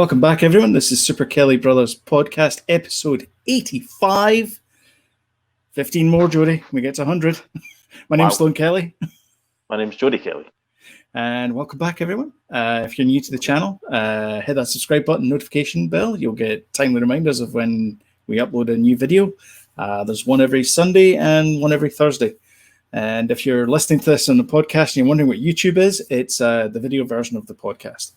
Welcome back, everyone. This is Super Kelly Brothers Podcast, episode 85. 15 more, Jody. We get to 100. My name's Sloan Kelly. My name's Jody Kelly. And welcome back, everyone. If you're new to the channel, hit that subscribe button, notification bell. You'll get timely reminders of when we upload a new video. There's one every Sunday and one every Thursday. And if you're listening to this on the podcast and you're wondering what YouTube is, it's the video version of the podcast.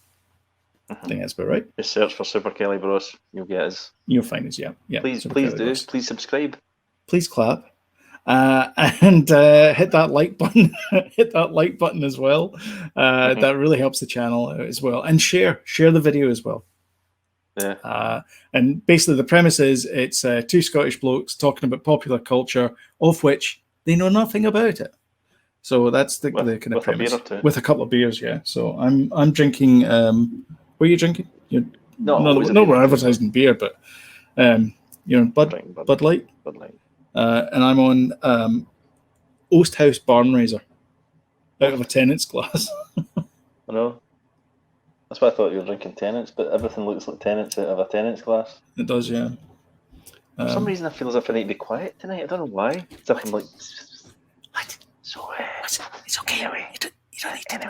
I think that's about right. Just search for Super Kelly Bros. You'll get us. You'll find us, yeah. Please do. Please subscribe. Please clap. And hit that like button. Hit that like button as well. That really helps the channel as well. And share the video as well. Yeah. And basically the premise is it's two Scottish blokes talking about popular culture, of which they know nothing about it. So that's the kind of premise. With a couple of beers, yeah. So I'm drinking. What are you drinking? No, we're advertising beer, but Bud Light. Bud Light. And I'm on Osthouse Barn Raiser out of a Tennent's glass. I know. That's why I thought you were drinking Tennent's, but everything looks like Tennent's out of a Tennent's glass. It does, yeah. For some reason, I feel as if I need to be quiet tonight. I don't know why. I'm like, what? So it's okay. You don't need to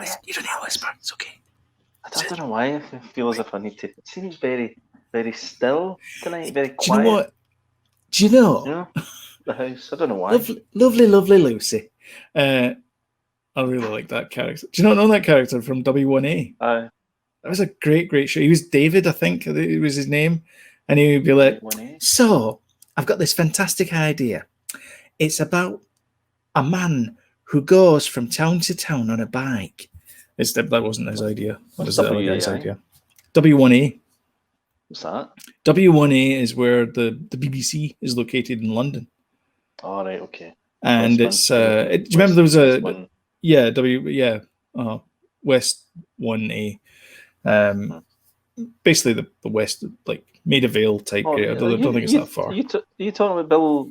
whisper. It's okay. I don't know why I feel as if I need to. It seems very, very still tonight, very quiet. Do you know what? Do you know? The house. I don't know why. Lovely Lucy. I really like that character. Do you not know that character from W1A? That was a great show. He was David, I think it was his name. And he would be like, so, I've got this fantastic idea. It's about a man who goes from town to town on a bike. That wasn't his idea. That was the other guy's idea. W1A. What's that? W1A is where the BBC is located in London. Oh, right, okay. And it's do you remember there was a West 1A. Basically the West, like Maida Vale type area. I don't think it's that far. Are you talking about Bill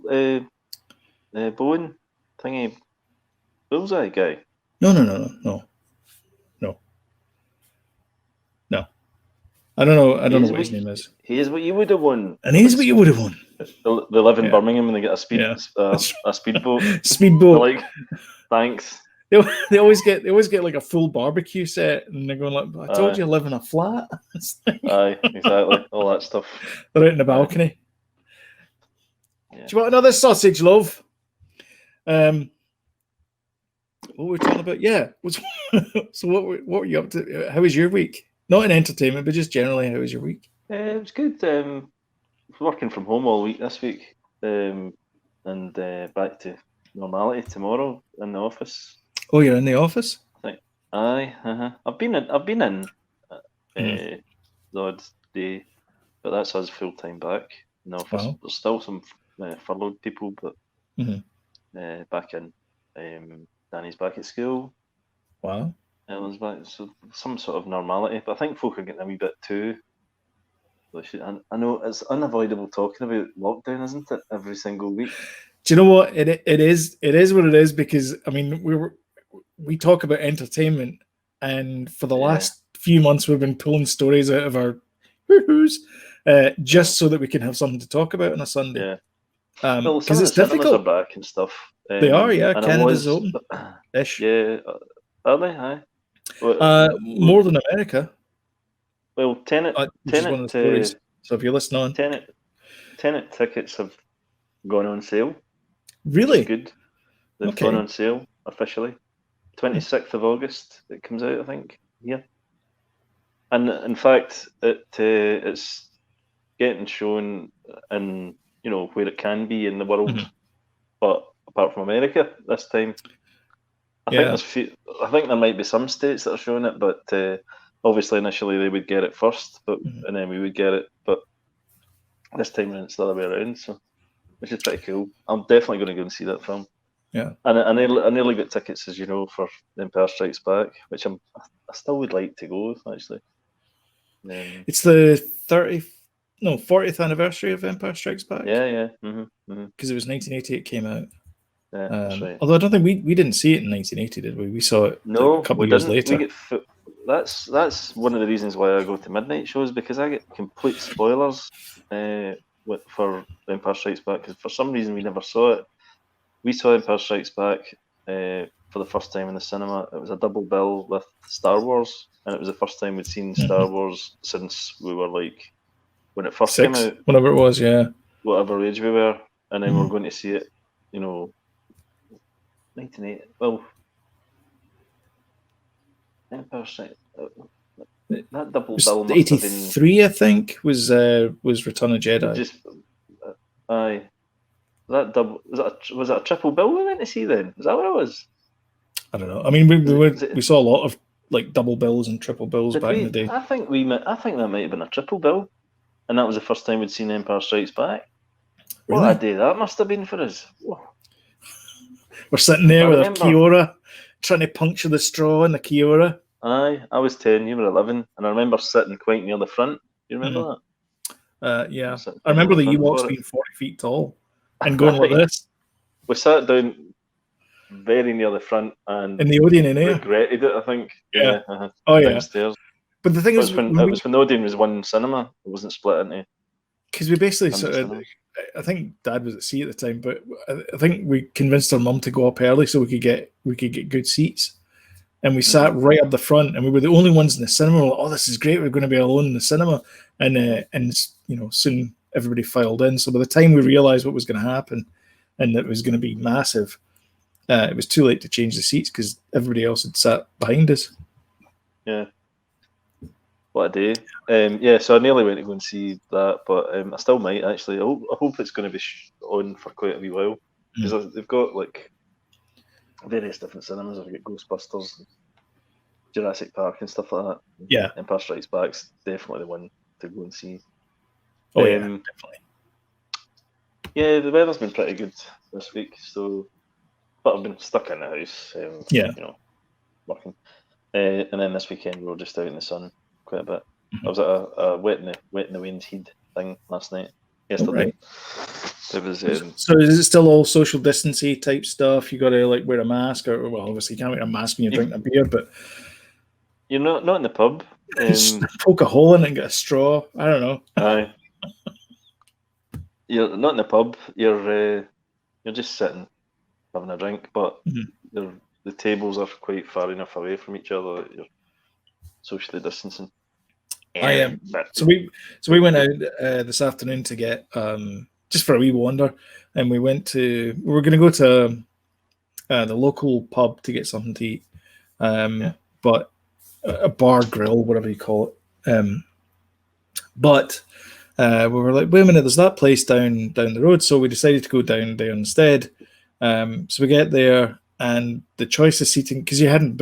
Bowen thingy Bullseye guy? No. I don't know what his name is. He is what you would have won. And he is what you would have won. They live in Birmingham and they get a speedboat. Speedboat. Like, thanks. They always get like a full barbecue set, and they're going like, "I told you, I live in a flat." Aye, exactly. All that stuff. They're out in the balcony. Yeah. Do you want another sausage, love? What were we talking about? Yeah. So what were you up to? How was your week? Not in entertainment, but just generally, how was your week? It was good. Working from home all week this week, and back to normality tomorrow in the office. Oh, you're in the office? Aye. I've been in the odd day, but that's us full time back in the office. Wow. There's still some furloughed people, but back in. Danny's back at school. Wow. Ellen's back, so some sort of normality. But I think folk are getting a wee bit too. I know it's unavoidable talking about lockdown, isn't it? Every single week. Do you know what it is? It is what it is, because I mean we talk about entertainment, and for the last few months we've been pulling stories out of our just so that we can have something to talk about on a Sunday. Yeah. Because it's difficult. Are back and stuff. They are, yeah. Canada's open ish. Yeah, are they? Aye. More than America. Well, Tenet. So if you listen on, Tenet tickets have gone on sale. Really? Good. They've gone on sale officially. 26th of August it comes out, I think. Yeah. And in fact, it's getting shown in where it can be in the world, but apart from America this time. I think there might be some states that are showing it, but obviously initially they would get it first, and then we would get it. But this time it's the other way around, so which is pretty cool. I'm definitely going to go and see that film. Yeah, and I nearly got tickets, as you know, for The Empire Strikes Back, which I still would like to go actually. It's the 40th anniversary of Empire Strikes Back. Yeah. Because it was 1980 it came out. Yeah, that's right. Although I don't think we didn't see it in 1980, did we? We saw it a couple of years later. that's one of the reasons why I go to midnight shows, because I get complete spoilers for Empire Strikes Back, because for some reason we never saw it. We saw Empire Strikes Back for the first time in the cinema. It was a double bill with Star Wars, and it was the first time we'd seen Star Wars since we were like, when it first came out, whatever it was, yeah, whatever age we were, and then we're going to see it, 1980. Well, Empire Strikes. That double bill must have been 83, I think, was Return of Jedi. Just aye. That double was that a triple bill we went to see then? Is that what it was? I don't know. I mean, we saw a lot of like double bills and triple bills back in the day. I think that might have been a triple bill, and that was the first time we'd seen Empire Strikes Back. Really? What a day that must have been for us. Whoa. We're sitting there with a Kiora, trying to puncture the straw in the Kiora. Aye, I was 10, you were 11, and I remember sitting quite near the front. You remember that? Yeah. I remember the Ewoks being 40 feet tall and going like this. We sat down very near the front and in the Odeon in air. Regretted it, I think. Yeah. Downstairs. But the thing is, when the Odeon was one cinema, it wasn't split into. Because we basically I think Dad was at sea at the time, but I think we convinced our mum to go up early so we could get good seats. And we sat right up the front, and we were the only ones in the cinema. We're like, oh, this is great! We're going to be alone in the cinema, and soon everybody filed in. So by the time we realised what was going to happen, and it was going to be massive, it was too late to change the seats because everybody else had sat behind us. Yeah, what a day! So I nearly went to go and see that, but I still might actually. I hope it's going to be on for quite a wee while because they've got like various different cinemas. I've got Ghostbusters, Jurassic Park, and stuff like that. Yeah, Empire Strikes Back's definitely the one to go and see. Oh yeah, definitely. Yeah, the weather's been pretty good this week, but I've been stuck in the house. Working, and then this weekend we were just out in the sun quite a bit. I was at a wet in the wind heat thing yesterday. Right. It was. So is it still all social distancing type stuff? You got to like wear a mask, or well, obviously you can't wear a mask when you're drinking a beer, but you're not in the pub. Poke a hole in it and get a straw. I don't know. Aye. You're not in the pub. You're just sitting, having a drink, but the tables are quite far enough away from each other that you're socially distancing. I am. So we went out this afternoon to get just for a wee wander, and we were going to go to the local pub to get something to eat, but a bar grill, whatever you call it. But we were like, wait a minute, there's that place down the road, so we decided to go down there instead. So we get there, and the choice of seating, because we hadn't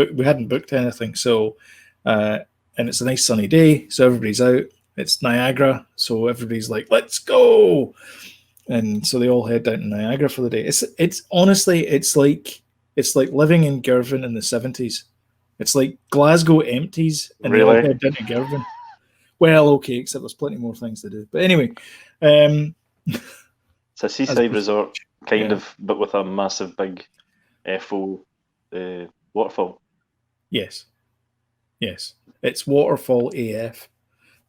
booked anything, so and it's a nice sunny day, so everybody's out. It's Niagara, so everybody's like, let's go. And so they all head down to Niagara for the day. It's honestly, it's like living in Girvan in the 70s. It's like Glasgow empties and they all head down to Girvan. Well, okay, except there's plenty more things to do. But anyway, it's a seaside resort, kind of, but with a massive big FO waterfall. Yes, it's waterfall AF,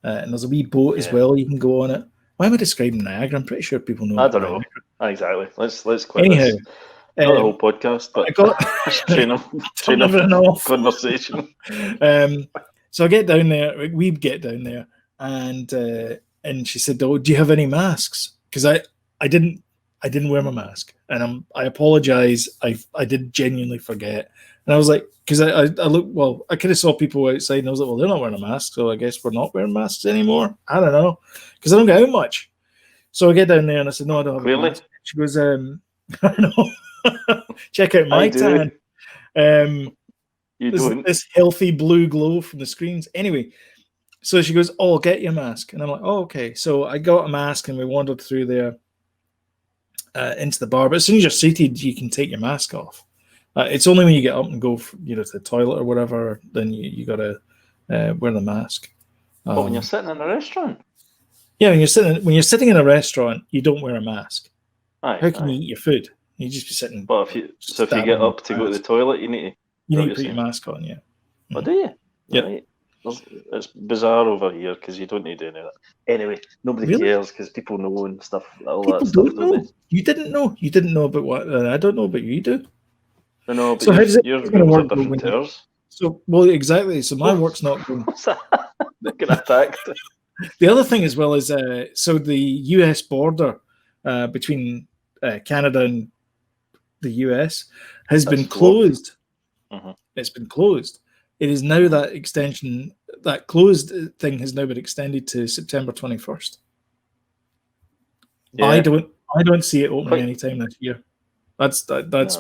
and there's a wee boat as well. You can go on it. Why am I describing Niagara? I'm pretty sure people know. I don't know. Exactly. Let's quit this. Not the whole podcast, but I got train off conversation. So I get down there. We get down there, and she said, "Oh, do you have any masks?" Because I didn't wear my mask, and I apologize. I did genuinely forget, and I was like, because I kind of saw people outside, and I was like, well, they're not wearing a mask, so I guess we're not wearing masks anymore. I don't know, because I don't get out much. So I get down there, and I said, no, I don't have a mask. She goes, I don't know. Check out my tan. This healthy blue glow from the screens. Anyway, so she goes, oh, get your mask. And I'm like, oh, okay. So I got a mask and we wandered through there into the bar. But as soon as you're seated, you can take your mask off. It's only when you get up and go to the toilet or whatever, then you got to wear the mask. But when you're sitting in a restaurant? Yeah, when you're sitting in a restaurant, you don't wear a mask. How can you eat your food? You just be sitting. But if you get up to go to the toilet, you need to put your mask on. Yeah. Oh, do you? Yep. Right? It's bizarre over here because you don't need any of that. Anyway, nobody Really? cares because people know and stuff. All People that stuff, don't know. You didn't know. You didn't know about what I don't know, but you do. they? No, but So how does it your going to rules are work? different to ours. So well, exactly. So my work's not going. What's that? Get attacked. The other thing as well is so the US border between Canada and the US has been closed. Mhm. It's been closed. It is now that extension, that closed thing has now been extended to September 21st. Yeah. I don't see it opening anytime this year. That's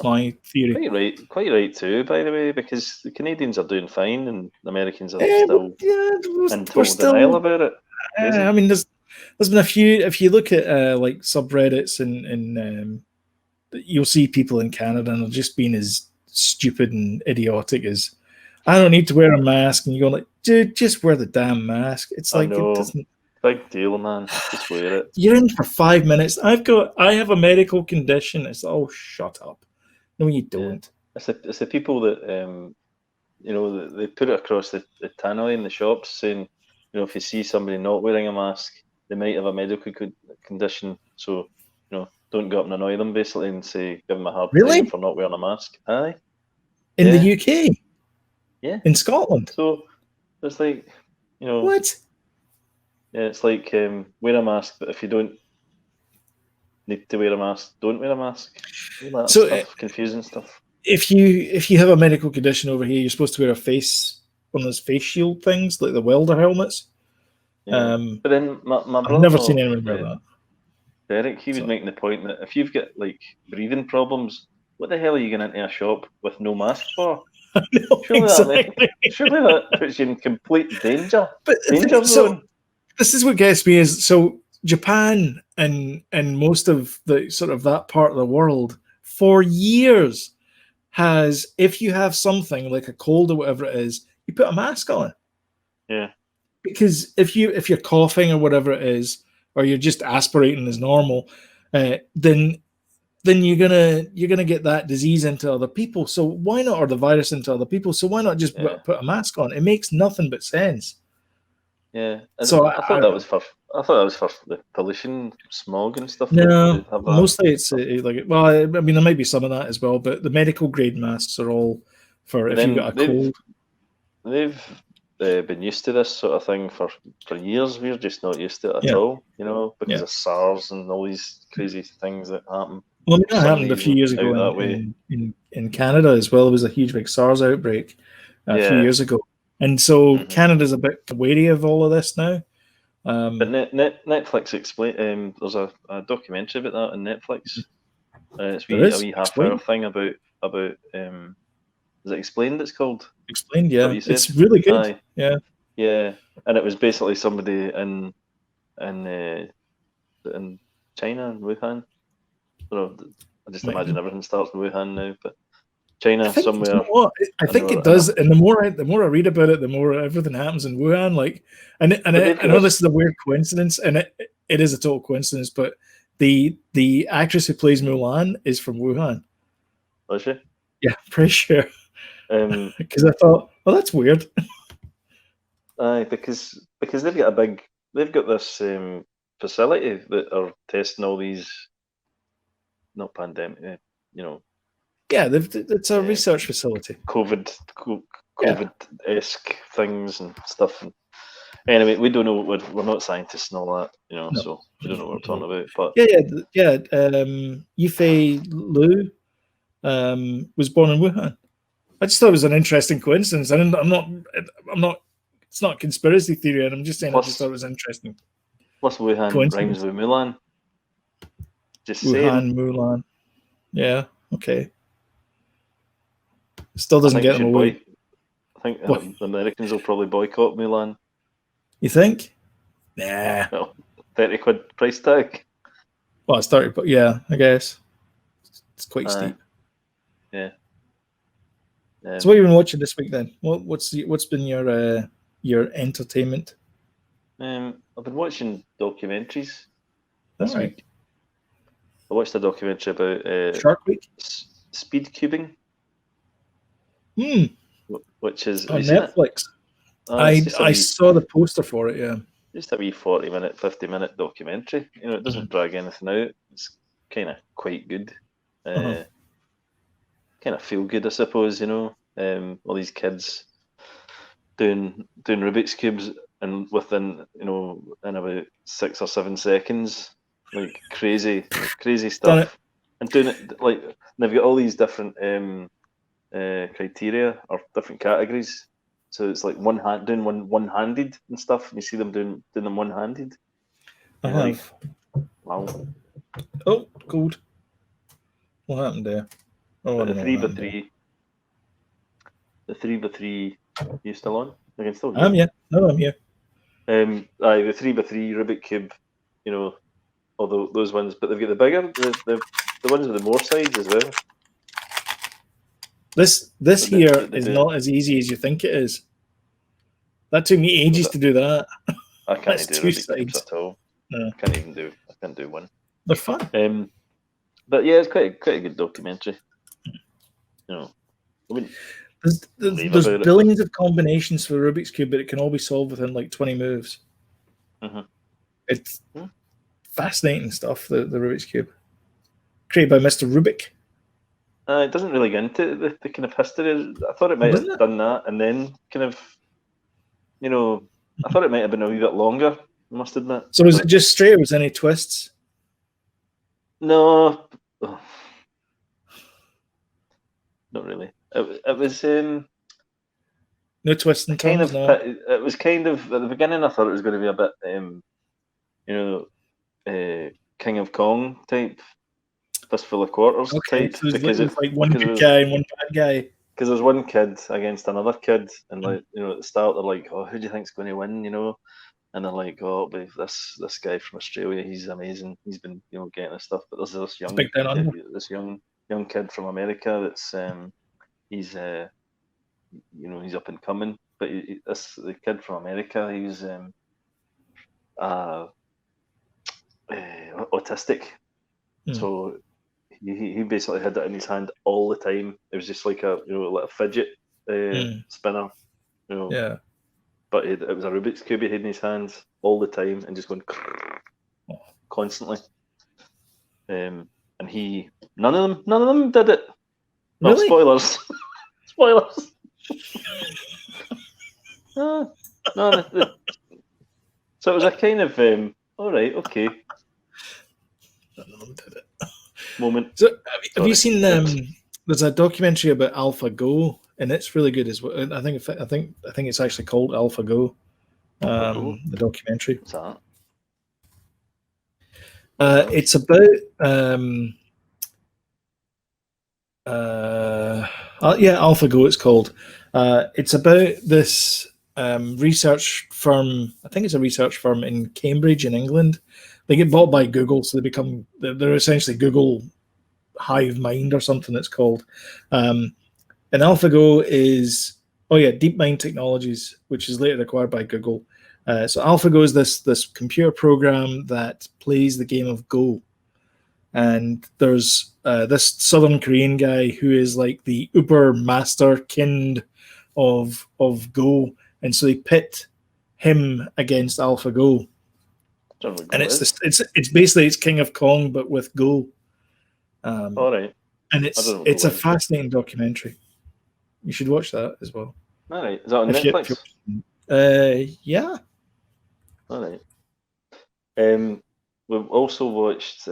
my theory. Quite right too, by the way, because the Canadians are doing fine and the Americans are still in we're total denial about it. I mean, there's been a few. If you look at like subreddits and you'll see people in Canada and they're just being as stupid and idiotic as, I don't need to wear a mask, and you go like, dude, just wear the damn mask. It's like, it doesn't. Big deal, man. Just wear it. You're in for 5 minutes. I have a medical condition. It's shut up. No, you don't. Yeah. It's the people that they put it across the tannoy in the shops saying, if you see somebody not wearing a mask, they might have a medical condition. So, don't go up and annoy them basically and say, give them a hard time for not wearing a mask. Aye. In the UK? Yeah. In Scotland? So it's like, what? Yeah, it's like wear a mask, but if you don't need to wear a mask, don't wear a mask. All that stuff, confusing stuff. If you have a medical condition over here, you're supposed to wear one of those face shield things, like the welder helmets. Yeah. But then my brother, I've never seen anyone wear that. Derek, he was making the point that if you've got like breathing problems, what the hell are you going into a shop with no mask for? Surely that puts you in complete danger. Danger zone. This is what gets me is, so Japan and most of the sort of that part of the world for years has, if you have something like a cold or whatever it is, you put a mask on. Yeah. Because if you're coughing or whatever it is, or you're just aspirating as normal, then you're gonna get that disease into other people. So why not, or the virus into other people? So why not just put a mask on? It makes nothing but sense. Yeah. So I thought that was for the pollution, smog and stuff. No, mostly it's well, I mean there might be some of that as well, but the medical grade masks are all for if you've got a cold. They've been used to this sort of thing for years. We're just not used to it at all, because of SARS and all these crazy things that happen. Well, I mean, that happened a few years ago in Canada as well. There was a huge big SARS outbreak a few years ago. And so Canada's a bit wary of all of this now. But Netflix explain. There's a documentary about that on Netflix. It's a wee half-hour thing about is it Explained? It's called Explained. Yeah, it's really good. Aye. Yeah, and it was basically somebody in China, in Wuhan. I just imagine everything starts in Wuhan now, but China somewhere. You know I think it does, and the more I read about it, the more everything happens in Wuhan. Like, I know this is a weird coincidence, and it is a total coincidence, but the actress who plays Mulan is from Wuhan. Was she? Yeah, pretty sure. Because I thought, well, that's weird. Aye, because they've got this facility that are testing all these, not pandemic, Yeah, it's a research facility. COVID-esque things and stuff. And anyway, we don't know. We're not scientists and all that, so we don't know what we're talking about. But yeah. Yifei Liu was born in Wuhan. I just thought it was an interesting coincidence. I'm not. It's not a conspiracy theory, and I'm just saying I just thought it was interesting. Plus, Wuhan rhymes with Mulan. Just Wuhan, Mulan. Yeah. Okay. Still doesn't get them away. I think the Americans will probably boycott Mulan. You think? Nah. Well, 30 quid price tag. Well, it's 30, but yeah, I guess it's quite steep. Yeah. So what have you been watching this week then? What's been your entertainment? I've been watching documentaries this week. I watched a documentary about Shark Week, speed cubing, which is on Netflix. I saw the poster for it. Yeah, just a wee 40-minute, 50-minute documentary. You know, it doesn't drag anything out. It's kind of quite good. Kind of feel good, I suppose. You know, all these kids doing Rubik's cubes, and within in about 6 or 7 seconds, like crazy stuff, and doing it like they've got all these different criteria or different categories. So it's like doing one-handed and stuff, and you see them doing them one-handed. Like, wow. Oh, gold. What happened there? Oh, the 3x3. The 3x3. You still on? I can still hear. I'm here. The 3x3 Rubik cube. You know, although those ones, but they've got the bigger, the ones with the more sides as well. This here is not as easy as you think it is. That took me ages to do that. I can't do Rubik's cubes at all. No. I can't do one. They're fun. But yeah, it's quite a good documentary. You know, there's billions of combinations for Rubik's cube, but it can all be solved within like 20 moves. It's fascinating stuff. The Rubik's cube, created by Mr. Rubik. It doesn't really get into the kind of history. I thought it might have done that, and then kind of, you know, I thought it might have been a wee bit longer. I must admit. So was it just straight, or was there any twists? No, not really. It was no twists and turns. It was kind of at the beginning. I thought it was going to be a bit, King of Kong type, fistful of quarters type. So because it's like one good guy and one bad guy. Because there's one kid against another kid, and like at the start they're like, "Oh, who do you think's going to win?" You know. And they're like, "Oh, but this guy from Australia, he's amazing. He's been, getting his stuff." But there's this young kid from America that's he's he's up and coming. But the kid from America, he's autistic, so he basically had it in his hand all the time. It was just like a fidget spinner, Yeah. But it was a Rubik's cube he had in his hands all the time and just going constantly. And none of them did it. Really? No, spoilers. Spoilers. No. So it was a kind of all right, okay. None of them did it. Moment. So have you seen there's a documentary about AlphaGo, and it's really good as well. I think it's actually called AlphaGo. The documentary. What's that? It's about AlphaGo. It's called. It's about this research firm. I think it's a research firm in Cambridge, in England. They get bought by Google, so they're essentially Google Hive Mind or something it's called. And AlphaGo is DeepMind Technologies, which is later acquired by Google. So AlphaGo is this computer program that plays the game of Go. And there's this Southern Korean guy who is like the uber master kind of Go, and so they pit him against AlphaGo. And it's basically King of Kong but with Go. All right. And it's a fascinating documentary. You should watch that as well. All right. Is that on Netflix? Yeah. All right. We've also watched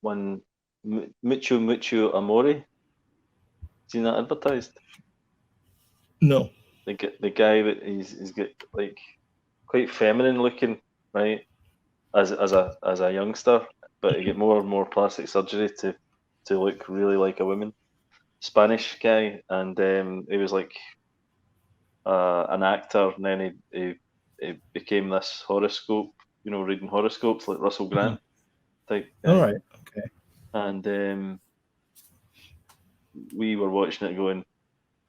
one Mucho Amore. Seen that advertised? No. The guy that he's got like quite feminine looking, right? As a youngster, but he get more and more plastic surgery to look really like a woman. Spanish guy, and he was like an actor, and then he became this horoscope, reading horoscopes like Russell Grant type guy. All right, okay. And we were watching it going,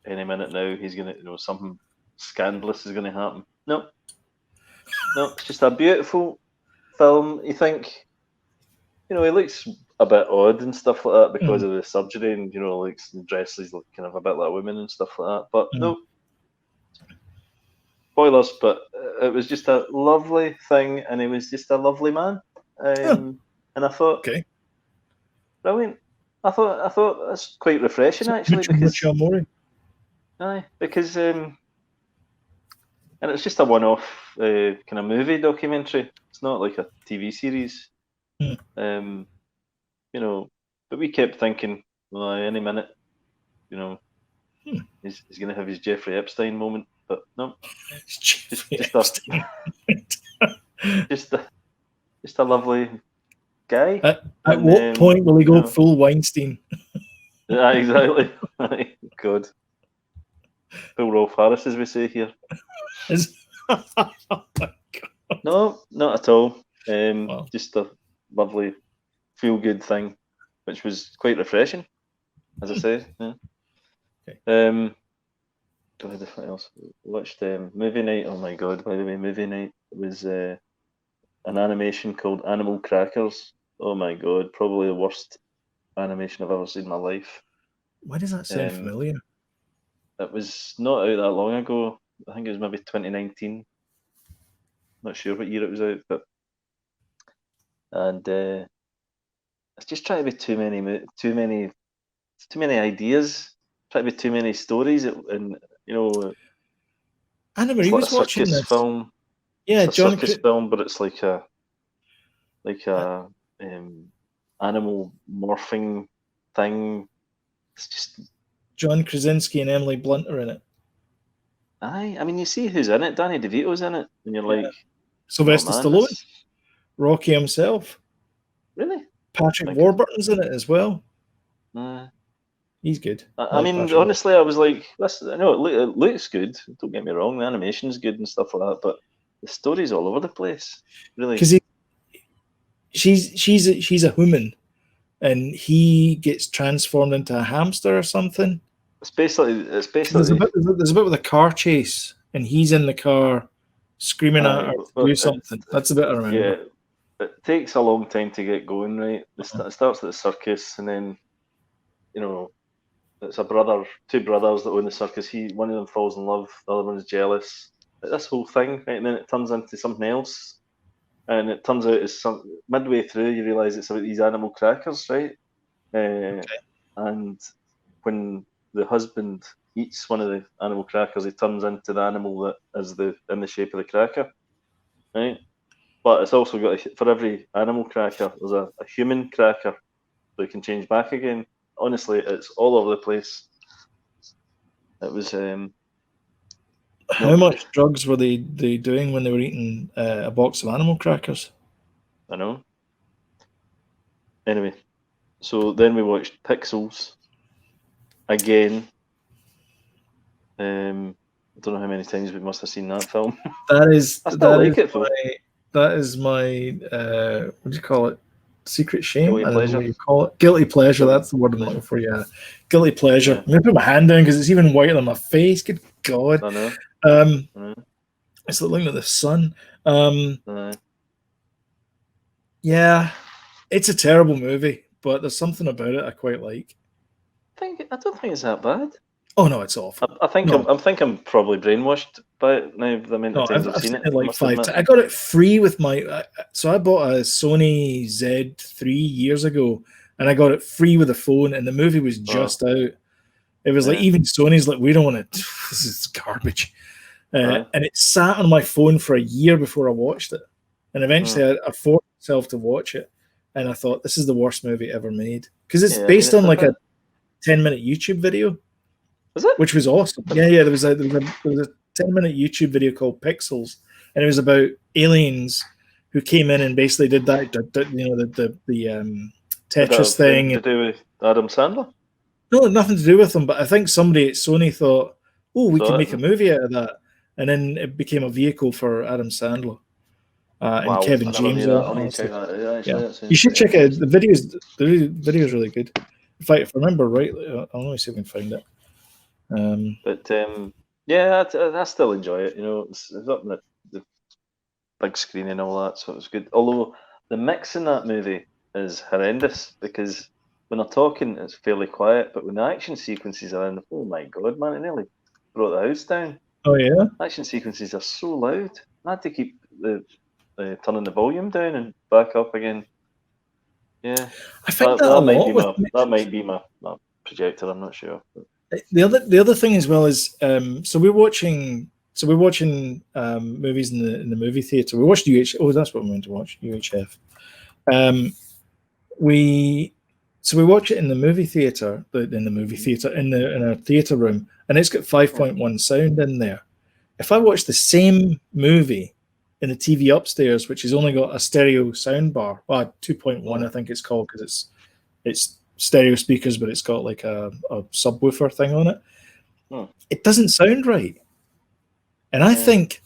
any minute now he's gonna, something scandalous is gonna happen. No, it's just a beautiful film. You think, he looks a bit odd and stuff like that because of the surgery, and like dresses kind of a bit like women and stuff like that. But no, spoilers, but it was just a lovely thing, and he was just a lovely man. And I thought, Okay. brilliant. I thought that's quite refreshing actually, Mucho Amore. because and it's just a one-off kind of movie documentary. It's not like a TV series. Hmm. You know, but we kept thinking, well, any minute, you know, he's going to have his Jeffrey Epstein moment. But no, just a lovely guy. At what point will he go full Weinstein? Yeah, exactly. God. Full Rolf Harris, as we say here. Oh my God. No, not at all. Wow. Just a lovely, feel-good thing, which was quite refreshing, as I say. Yeah. Okay. What else? Watched Movie Night. Oh my God! By the way, Movie Night was an animation called Animal Crackers. Oh my God! Probably the worst animation I've ever seen in my life. Why does that sound familiar? It was not out that long ago. I think it was maybe 2019. Not sure what year it was out, but it's just trying to be too many ideas, trying to be too many stories, and Anna it's Marie like was a watching circus this. film. Yeah, It's a John. circus film, but it's like a animal morphing thing. It's just John Krasinski and Emily Blunt are in it. I mean, you see who's in it. Danny DeVito's in it, and you're like, Sylvester oh, man, Stallone, Rocky himself. Really? Patrick Warburton's in it as well. Nah. He's good. I mean, Patrick. Honestly, I was like, I know it looks good. Don't get me wrong, the animation's good and stuff like that, but the story's all over the place. Really, because she's a human, and he gets transformed into a hamster or something. It's basically there's a bit with a car chase, and he's in the car screaming at her to do something. That's a bit I remember. Yeah, it takes a long time to get going, right? It starts at the circus, and then it's two brothers that own the circus. One of them falls in love, the other one is jealous. This whole thing, right? And then it turns into something else, and it turns out it's midway through you realise it's about these animal crackers, right? And when the husband eats one of the animal crackers, he turns into the animal that is in the shape of the cracker, right? But it's also got for every animal cracker, there's a human cracker that can change back again. Honestly, it's all over the place. It was. How much drugs were they doing when they were eating a box of animal crackers? I know. Anyway, so then we watched Pixels again. I don't know how many times we must have seen that film. That is. I still like it though. That is my what do you call it? Secret shame. Guilty pleasure. I don't know what you call it. Guilty pleasure. That's the word I'm looking for. Yeah, guilty pleasure. Yeah. I'm gonna put my hand down because it's even whiter than my face. Good God. I know. It's like looking at the sun. Yeah, it's a terrible movie, but there's something about it I quite like. I don't think it's that bad. Oh no, it's awful. I think I'm probably brainwashed by it now. The amount of times I've seen it. Like 5 times. I got it free with my. So I bought a Sony Z3 years ago, and I got it free with a phone, and the movie was just out. It was like even Sony's like, we don't want to. This is garbage, and it sat on my phone for a year before I watched it, and eventually I forced myself to watch it, and I thought this is the worst movie ever made because it's based on like a 10-minute YouTube video. Was it? Which was awesome. Yeah. There was a 10-minute YouTube video called Pixels, and it was about aliens who came in and basically did that. The Tetris thing. To do with Adam Sandler? No, nothing to do with them. But I think somebody at Sony thought, "Oh, we can make a movie out of that," and then it became a vehicle for Adam Sandler and Kevin James. You should check it out. The video's really good. In fact, if I remember rightly, I'll only see if I can find it. I still enjoy it. It's up on the big screen and all that, so it was good. Although the mix in that movie is horrendous because when they're talking, it's fairly quiet, but when the action sequences are in, oh my God, man, it nearly brought the house down. Oh yeah. Action sequences are so loud. I had to keep turning the volume down and back up again. Yeah, I think that a lot with that might be my projector. I'm not sure. the other thing as well is so we're watching movies in the movie theater. We watched Oh, that's what we went to watch, UHF. We watch it in the movie theater, in our theater room, and it's got 5.1 sound in there. If I watch the same movie in the TV upstairs, which has only got a stereo sound bar, 2.1 I think it's called, because it's stereo speakers, but it's got like a subwoofer thing on it. It doesn't sound right. And I think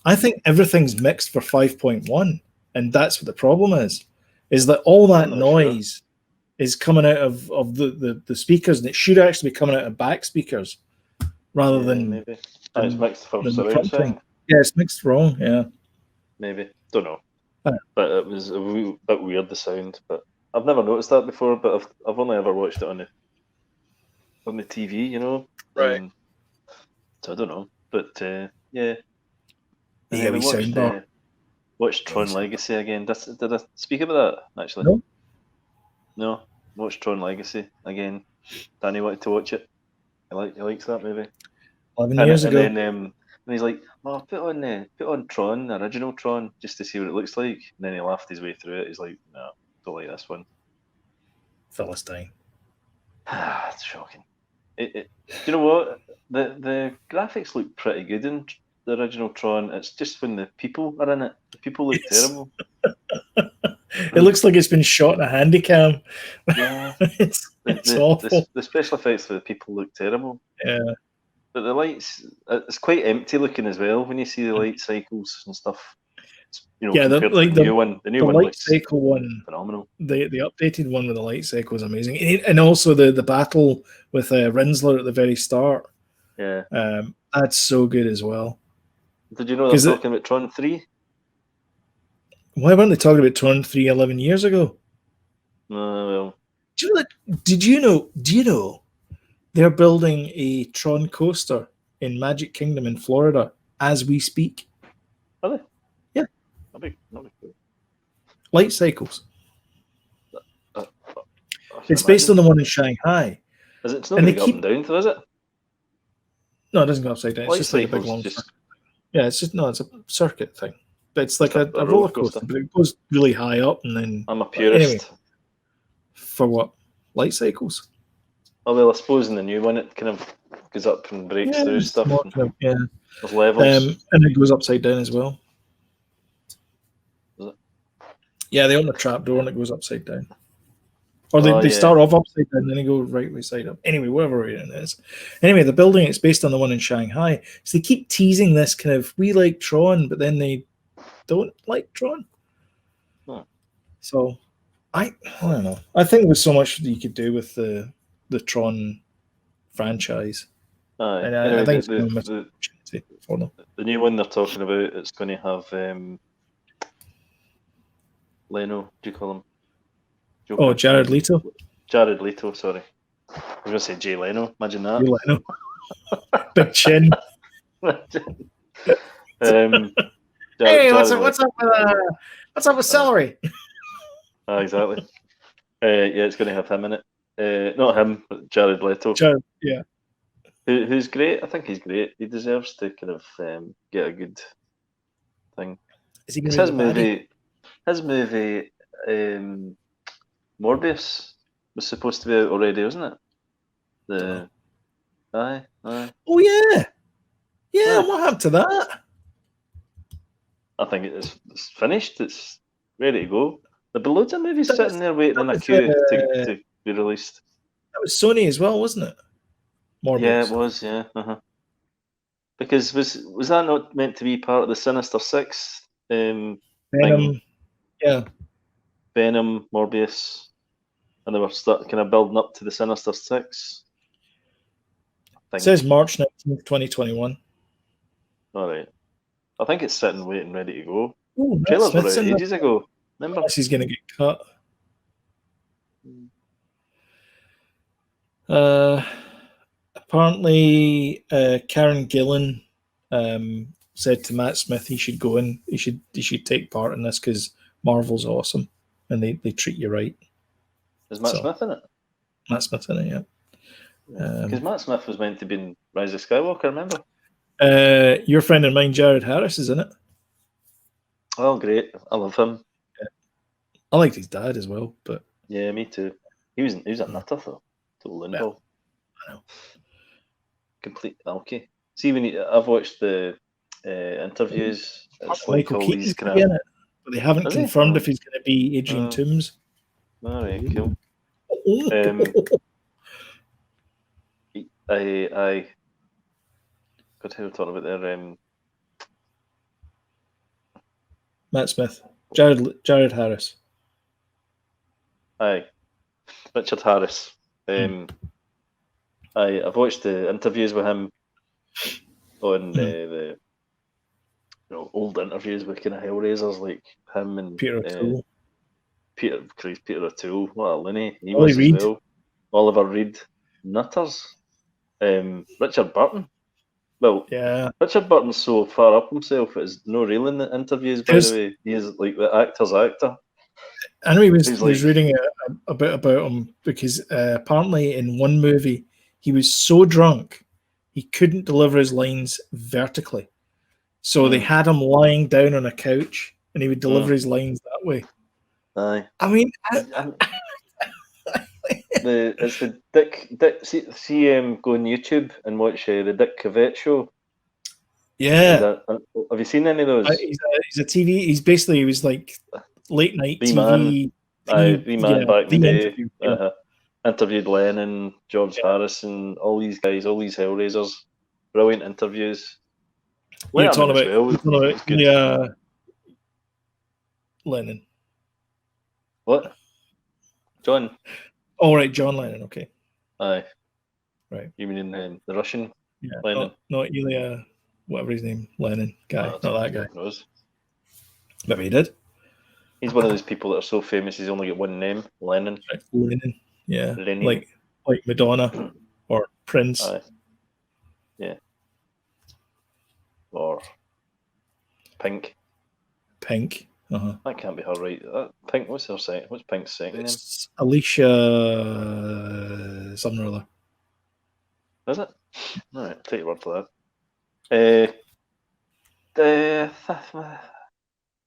everything's mixed for 5.1, and that's what the problem is that all that noise is coming out of the speakers, and it should actually be coming out of back speakers rather than maybe. It's mixed for surround sound. Yeah, it's mixed wrong. Yeah, maybe, don't know. But it was a bit weird, the sound. But I've never noticed that before. But I've only ever watched it on the TV, you know. Right. So I don't know, but yeah. Yeah, we watched Tron Legacy again. Did I speak about that actually? No. Watched Tron Legacy again. Danny wanted to watch it. He likes that movie. 11 years ago. And then he's like, "Oh, put on Tron, the original Tron, just to see what it looks like." And then he laughed his way through it. He's like, "No, don't like this one." Philistine. It's shocking. You know what? The graphics look pretty good in the original Tron. It's just when the people are in it, the people look terrible. It looks like it's been shot in a handycam. Yeah, it's awful. The special effects for the people look terrible. Yeah, but the lights, it's quite empty looking as well when you see the light cycles and stuff. The new one light cycle one, phenomenal. The updated one with the light cycle is amazing, and also the battle with Rinsler at the very start. Yeah, that's so good as well. Did you know they're talking about Tron 3? Why weren't they talking about Tron 3 11 years ago? Well. Do you know they're building a Tron coaster in Magic Kingdom in Florida as we speak? Are they? Yeah. That'd be cool. Light cycles. It's based on the one in Shanghai. It's not going to go up and down, though, is it? No, it doesn't go upside down. It's just like a big long circuit. Yeah, it's a circuit thing. But it's like a roller coaster, but it goes really high up and then... I'm a purist. Anyway, for what? Light cycles? Oh, well, I suppose in the new one it kind of goes up and breaks through stuff. There's levels. And it goes upside down as well. Is it? Yeah, they open a trap door and it goes upside down. Or they start off upside down and then they go right way side up. Anyway, whatever it is. Anyway, the building, it's based on the one in Shanghai. So they keep teasing this kind of, we like Tron, but then they don't like Tron. So I don't know. I think there's so much that you could do with the Tron franchise. And anyway, I think the new one they're talking about, it's going to have Leno. Do you call him? Joker? Oh, Jared Leto. Jared Leto. Sorry, I was going to say Jay Leno. Imagine that. Jay Leno. Big chin. Hey, what's up with celery? Exactly. Yeah, it's going to have him in it. Not him, but Jared Leto. Jared, yeah. Who's great. I think he's great. He deserves to kind of get a good thing. Is he his movie? His movie, Morbius, was supposed to be out already, wasn't it? Aye. Oh yeah. What happened to that? I think it's finished. It's ready to go. There'll be loads of movies sitting there waiting in a queue to be released. That was Sony as well, wasn't it? Morbius. Yeah, it was. Yeah. Because was that not meant to be part of the Sinister Six? Venom. Thing? Yeah. Venom, Morbius, and they were kind of building up to the Sinister Six. It says March 19th, 2021. All right. I think it's sitting, waiting, ready to go. Ooh, trailers were out ages ago. Remember? He's going to get cut. Apparently, Karen Gillan said to Matt Smith he should go in, he should take part in this because Marvel's awesome and they treat you right. Is Matt Smith in it? Matt Smith in it, yeah. Because Matt Smith was meant to be in Rise of Skywalker, remember? Your friend of mine, Jared Harris, is in it. Oh, great! I love him. Yeah. I liked his dad as well, but yeah, me too. He was a nutter though. Total info. I know. Complete alky. See, I've watched the interviews. It's Michael like all Keaton's these going to be in it, but they haven't confirmed if he's going to be Adrian Toomes. All right, cool. I got to talk about their Matt Smith, Jared Harris. Aye, Richard Harris. I've watched the interviews with him on the old interviews with kind of Hellraisers like him and Peter O'Toole. Peter O'Toole. What a linny he Ollie was Reed. as well. Oliver Reed, nutters. Richard Burton. Well, yeah. Richard Burton's so far up himself, it's no real in the interviews, by the way. He is like the actor's actor. I know he was reading a bit about him because apparently in one movie he was so drunk he couldn't deliver his lines vertically. So they had him lying down on a couch and he would deliver his lines that way. Aye. I mean... it's the Dick see go on YouTube and watch the Dick Cavett show. Yeah. Have you seen any of those? He's a TV. He was like late night TV. Man back in the day. Yeah. Interviewed Lennon, George Harrison, all these guys, all these Hellraisers. Brilliant interviews. You're talking about Lennon. What? John? Oh, right, John Lennon, okay. Aye. Right. You mean the Russian Lennon? Not Ilya, whatever his name, Lennon guy, not that guy. Knows. Maybe he did. He's one of those people that are so famous he's only got one name, Lennon. Right. Lennon, yeah. Lennon. Like Madonna or Prince. Aye. Yeah. Or Pink. Pink. Uh-huh. That can't be her, right? Pink. What's her second? What's Pink's second name? Alicia something or other. Is it? All right, take your word for that.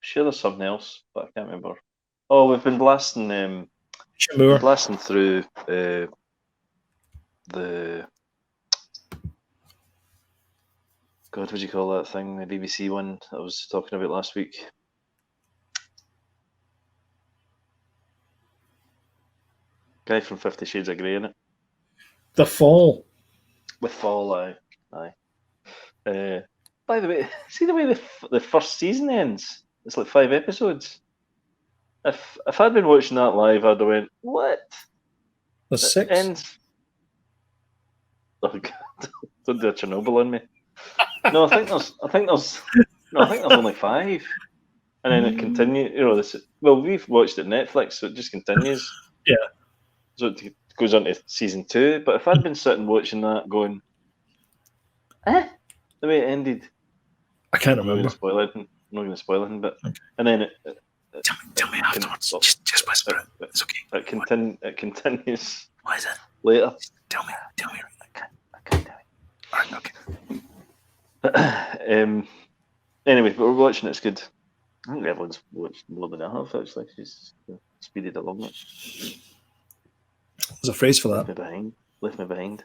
Sure, there's something else, but I can't remember. Oh, we've been blasting. Blasting through the. God, what do you call that thing? The BBC one I was talking about last week. Guy from 50 Shades of Grey in it. The Fall. With Fall, aye. By the way, see the way the first season ends? It's like 5 episodes. If I'd been watching that live, I'd have went, what? The 6? Ends. Oh God! Don't do a Chernobyl on me. No, I think there's only 5, and then it continues. Well, we've watched it Netflix, so it just continues. Yeah. So it goes on to season 2. But if I'd been sitting watching that, going, the way it ended, I can't remember. I'm not going to spoil anything, but okay. And then tell me afterwards. Just whisper it. It's okay. It continues. What is it? Later. Tell me. I can't tell you. All right, okay. Anyway, but we're watching it. It's good. I think everyone's watched more than I have actually. She's speeded along it. There's a phrase for that. Left me behind.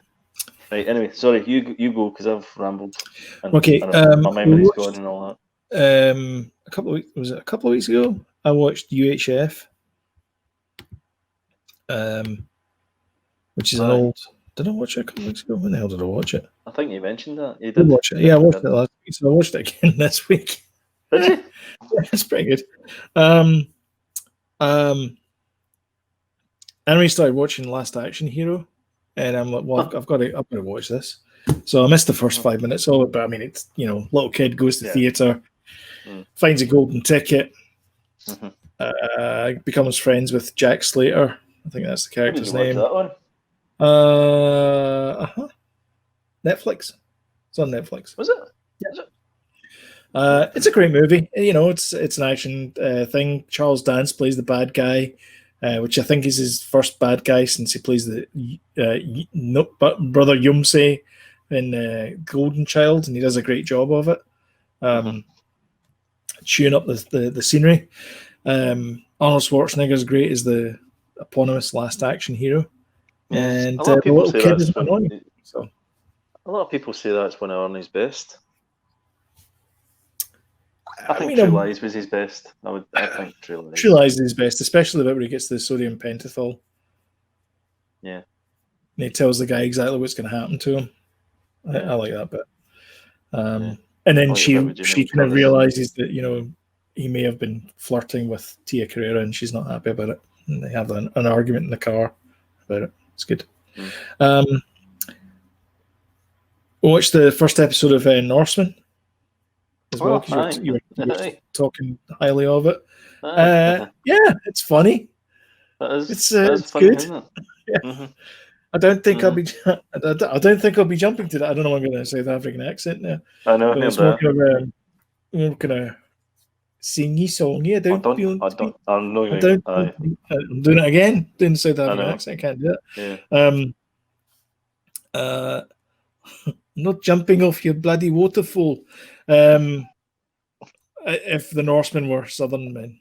Right. Anyway, sorry. You go because I've rambled. And, okay. My memory's gone and all that. A couple of weeks ago? I watched UHF. Which is an old. Did I watch it a couple of weeks ago? When the hell did I watch it? I think you mentioned that. You did watch it. Yeah, I watched it last week, so I watched it again this week. Did you? Yeah, it's pretty good. Anyway, started watching Last Action Hero, and I'm like, well, I've got to watch this. So I missed the first 5 minutes of it, but I mean, it's little kid goes to theatre, finds a golden ticket, becomes friends with Jack Slater. I think that's the character's name. That one? Netflix. It's on Netflix. Was it? It's a great movie. You know, it's an action thing. Charles Dance plays the bad guy, which I think is his first bad guy since he plays the brother Yumse in Golden Child, and he does a great job of it. Chewing up the scenery. Arnold Schwarzenegger is great as the eponymous Last Action Hero, and a lot of the people little say kid that's is annoying. So a lot of people say that's one of Arnie's best. I think mean, True Lies was his best. I think True Lies. True Lies is his best, especially the bit where he gets the sodium pentothal. Yeah. And he tells the guy exactly what's going to happen to him. I like that bit. And then she kind of realizes that, you know, he may have been flirting with Tia Carrera and she's not happy about it. And they have an argument in the car about it. It's good. We watched the first episode of Norseman as well, because you were talking highly of it. Yeah, it's funny. It's good. Isn't it? Yeah. I don't think I'll be. I don't think I'll be jumping to that. I don't know. I'm going to South African accent now. I know. But it's more kind of singy songy. I'm doing it again. Doing the South African accent. I can't do it. Yeah. Not jumping off your bloody waterfall. If the Norsemen were Southern men,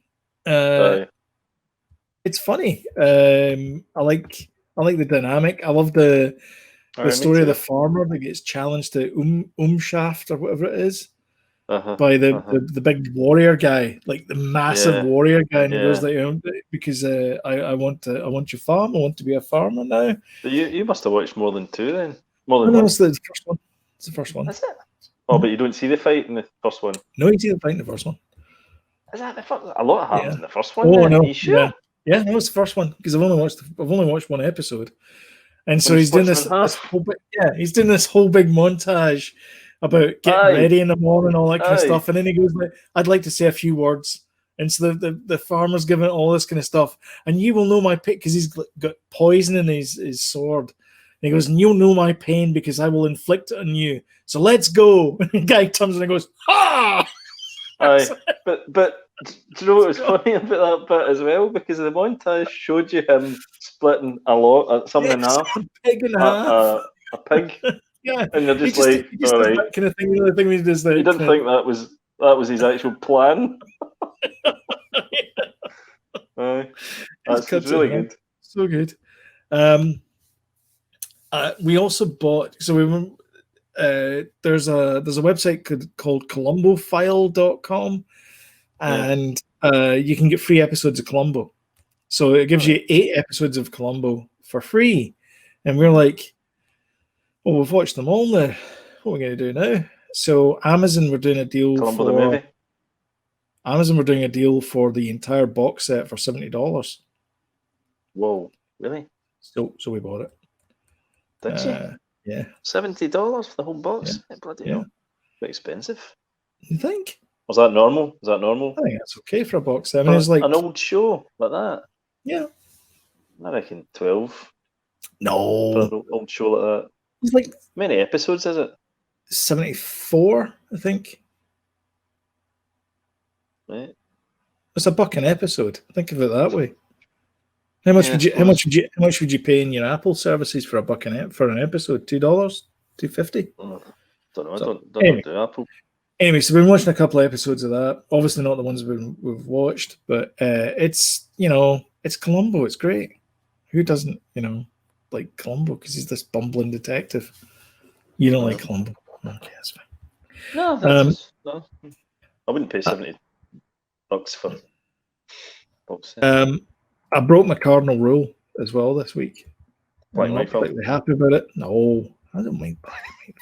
it's funny. I like the dynamic. I love the story of the farmer that gets challenged to Umshaft or whatever it is by the big warrior guy, like the massive warrior guy, and he goes like, because I want your farm. I want to be a farmer now. You must have watched more than two then. More than one. It's the first one. It's the first one. Is it? Oh, but you don't see the fight in the first one. No, you see the fight in the first one. Is that the first? A lot happens in the first one. Oh no, are you sure? Yeah, no, it's the first one because I've only watched one episode, and so he's doing this whole big montage about getting ready in the morning, all that kind of stuff, and then he goes like, "I'd like to say a few words," and so the farmer's giving it all this kind of stuff, and you will know my pain because he's got poison in his sword. And he goes, and you'll know my pain because I will inflict it on you. So let's go. And the guy turns and goes, ha! But do you know what was funny about that bit as well? Because the montage showed you him splitting something in half. A pig in half. A pig. Yeah. And you're just like, all right. That kind of thing. The thing he does you didn't think that was his actual plan? That's really good. So good. We also bought. So we there's a website called ColumboFile.com, and you can get free episodes of Columbo. So it gives you 8 episodes of Columbo for free, and we're like, well, we've watched them all now. What are we going to do now? So Amazon were doing a deal Columbo the movie. Amazon were doing a deal for the entire box set for $70. Whoa, really? So we bought it. Did you? Yeah. $70 for the whole box? Yeah. Bloody hell. Bit expensive. You think? Was that normal? I think that's okay for a box set. I mean, it's like an old show like that. Yeah. I reckon 12. No. For an old show like that. It's like, how many episodes is it? 74, I think. Right. It's $1 an episode. Think of it that way. How much would you pay in your Apple services for $1 for an episode? $2, $2.50? Don't know. I don't do Apple. Anyway, so we've been watching a couple of episodes of that. Obviously, not the ones we've watched, but it's it's Columbo. It's great. Who doesn't like Columbo because he's this bumbling detective? You don't like Columbo? Okay, that's fine. No, no. I wouldn't pay $70 for box set. I broke my cardinal rule as well this week. I'm not completely happy about it. No, I don't mind black and white.